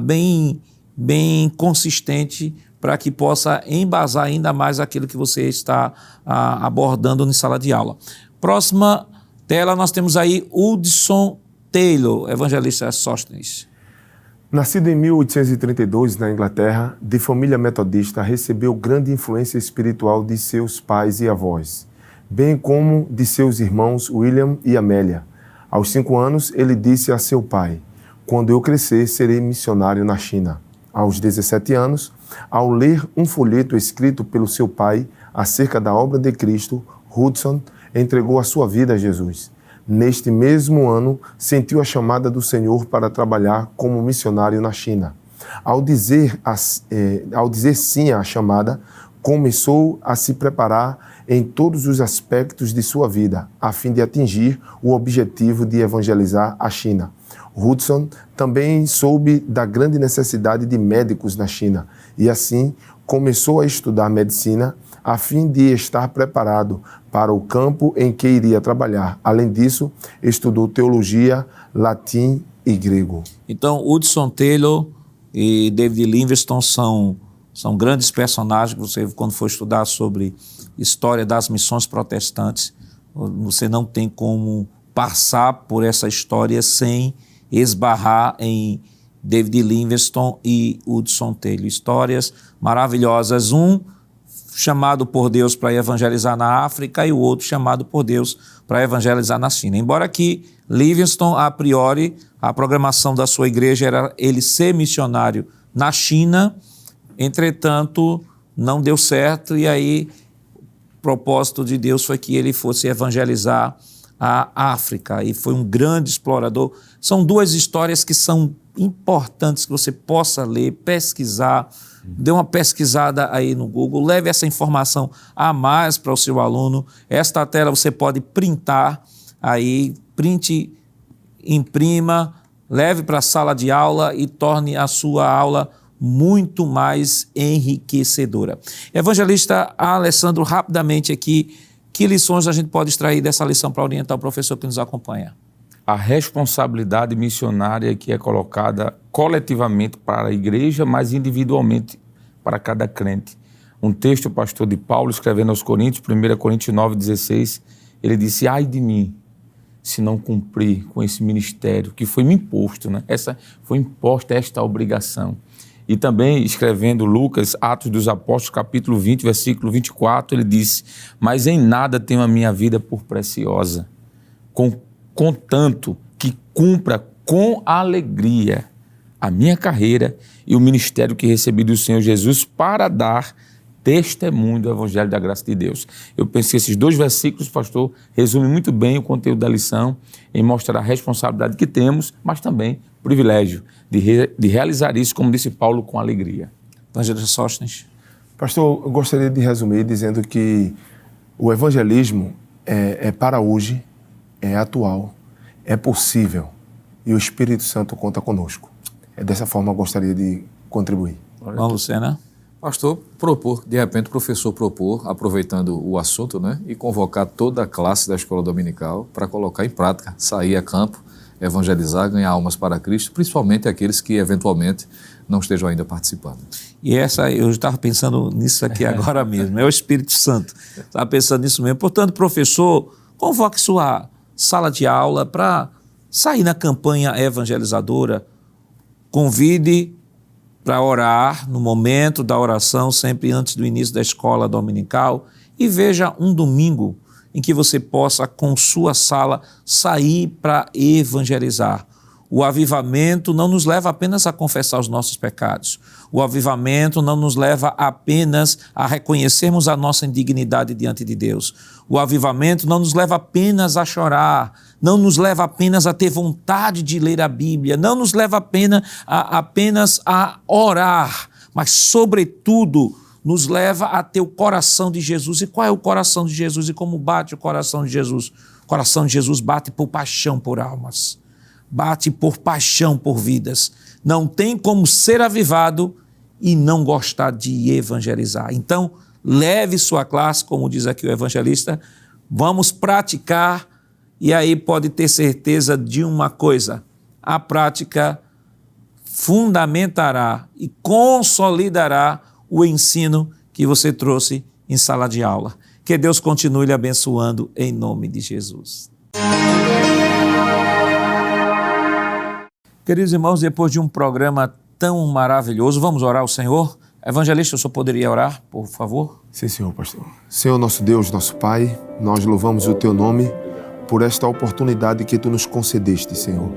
bem consistente, para que possa embasar ainda mais aquilo que você está abordando na sala de aula. Próxima tela, nós temos aí Hudson Taylor, evangelista Sóstenes. Nascido em 1832 na Inglaterra, de família metodista, recebeu grande influência espiritual de seus pais e avós, bem como de seus irmãos William e Amélia. Aos 5 anos, ele disse a seu pai, "Quando eu crescer, serei missionário na China." Aos 17 anos, ao ler um folheto escrito pelo seu pai acerca da obra de Cristo, Hudson entregou a sua vida a Jesus. Neste mesmo ano, sentiu a chamada do Senhor para trabalhar como missionário na China. Ao dizer sim à chamada, começou a se preparar em todos os aspectos de sua vida, a fim de atingir o objetivo de evangelizar a China. Hudson também soube da grande necessidade de médicos na China e, assim, começou a estudar medicina a fim de estar preparado para o campo em que iria trabalhar. Além disso, estudou teologia, latim e grego. Então, Hudson Taylor e David Livingstone são grandes personagens. Você, quando for estudar sobre história das missões protestantes, você não tem como passar por essa história sem esbarrar em David Livingstone e Hudson Taylor. Histórias maravilhosas, um chamado por Deus para evangelizar na África e o outro chamado por Deus para evangelizar na China. Embora que Livingstone, a priori, a programação da sua igreja era ele ser missionário na China, entretanto, não deu certo e aí o propósito de Deus foi que ele fosse evangelizar a África e foi um grande explorador. São duas histórias que são importantes que você possa ler, pesquisar, dê uma pesquisada aí no Google, leve essa informação a mais para o seu aluno. Esta tela você pode printar aí, printe, imprima, leve para a sala de aula e torne a sua aula muito mais enriquecedora. Evangelista Alessandro, rapidamente aqui, que lições a gente pode extrair dessa lição para orientar o professor que nos acompanha? A responsabilidade missionária que é colocada coletivamente para a igreja, mas individualmente para cada crente. Um texto, pastor, de Paulo escrevendo aos Coríntios, 1 Coríntios 9,16, ele disse: ai de mim, se não cumprir com esse ministério que foi me imposto, né? Foi imposta esta obrigação. E também escrevendo Lucas, Atos dos Apóstolos, capítulo 20, versículo 24, ele disse: mas em nada tenho a minha vida por preciosa, contanto que cumpra com alegria a minha carreira e o ministério que recebi do Senhor Jesus para dar testemunho do Evangelho da graça de Deus. Eu penso que esses dois versículos, pastor, resumem muito bem o conteúdo da lição em mostrar a responsabilidade que temos, mas também o privilégio de realizar isso, como disse Paulo, com alegria. Evangelista Sóstenes. Pastor, eu gostaria de resumir dizendo que o evangelismo é para hoje, é atual, é possível e o Espírito Santo conta conosco. Dessa forma eu gostaria de contribuir. Vamos, Lucena. Pastor, de repente o professor propor, aproveitando o assunto, né, e convocar toda a classe da escola dominical para colocar em prática, sair a campo, evangelizar, ganhar almas para Cristo, principalmente aqueles que eventualmente não estejam ainda participando. E eu estava pensando nisso aqui agora mesmo, é o Espírito Santo, estava pensando nisso mesmo. Portanto, professor, convoque sua sala de aula para sair na campanha evangelizadora, convide para orar no momento da oração, sempre antes do início da escola dominical, e veja um domingo em que você possa, com sua sala, sair para evangelizar. O avivamento não nos leva apenas a confessar os nossos pecados. O avivamento não nos leva apenas a reconhecermos a nossa indignidade diante de Deus. O avivamento não nos leva apenas a chorar, não nos leva apenas a ter vontade de ler a Bíblia, não nos leva apenas a orar, mas, sobretudo, nos leva a ter o coração de Jesus. E qual é o coração de Jesus e como bate o coração de Jesus? O coração de Jesus bate por paixão por almas, bate por paixão por vidas. Não tem como ser avivado e não gostar de evangelizar. Então, leve sua classe, como diz aqui o evangelista, vamos praticar, e aí pode ter certeza de uma coisa: a prática fundamentará e consolidará o ensino que você trouxe em sala de aula. Que Deus continue lhe abençoando em nome de Jesus. Queridos irmãos, depois de um programa tão maravilhoso, vamos orar ao Senhor? Evangelista, o senhor poderia orar, por favor? Sim, Senhor, pastor. Senhor, nosso Deus, nosso Pai, nós louvamos o Teu nome por esta oportunidade que Tu nos concedeste, Senhor,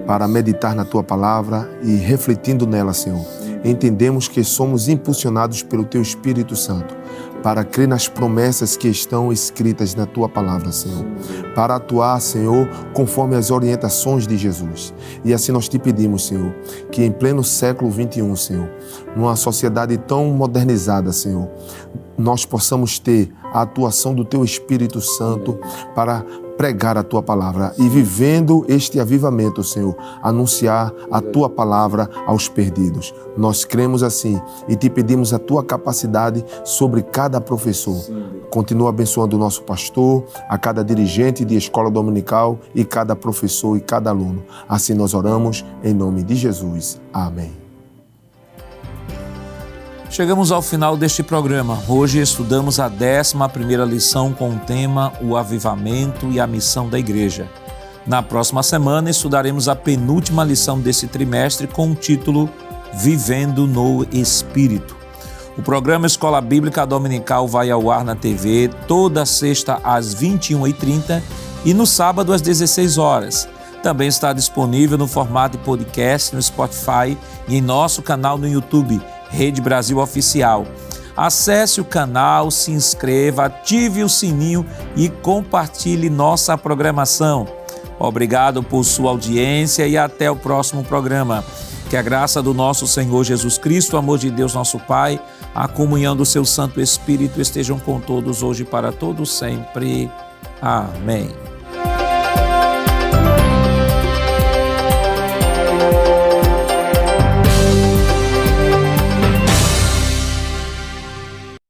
para meditar na Tua palavra e refletindo nela, Senhor. Entendemos que somos impulsionados pelo Teu Espírito Santo para crer nas promessas que estão escritas na Tua palavra, Senhor, para atuar, Senhor, conforme as orientações de Jesus. E assim nós Te pedimos, Senhor, que em pleno século XXI, Senhor, numa sociedade tão modernizada, Senhor, nós possamos ter a atuação do Teu Espírito Santo para pregar a Tua palavra e, vivendo este avivamento, Senhor, anunciar a Tua palavra aos perdidos. Nós cremos assim e Te pedimos a Tua capacidade sobre cada professor. Continua abençoando o nosso pastor, a cada dirigente de escola dominical e cada professor e cada aluno. Assim nós oramos em nome de Jesus. Amém. Chegamos ao final deste programa. Hoje estudamos a 11ª lição com o tema O Avivamento e a Missão da Igreja. Na próxima semana, estudaremos a penúltima lição desse trimestre com o título Vivendo no Espírito. O programa Escola Bíblica Dominical vai ao ar na TV toda sexta às 21h30 e no sábado às 16 horas. Também está disponível no formato de podcast no Spotify e em nosso canal no YouTube, Rede Brasil Oficial. Acesse o canal, se inscreva, ative o sininho e compartilhe nossa programação. Obrigado por sua audiência e até o próximo programa. Que a graça do nosso Senhor Jesus Cristo, o amor de Deus nosso Pai, a comunhão do seu Santo Espírito estejam com todos hoje e para todos sempre. Amém.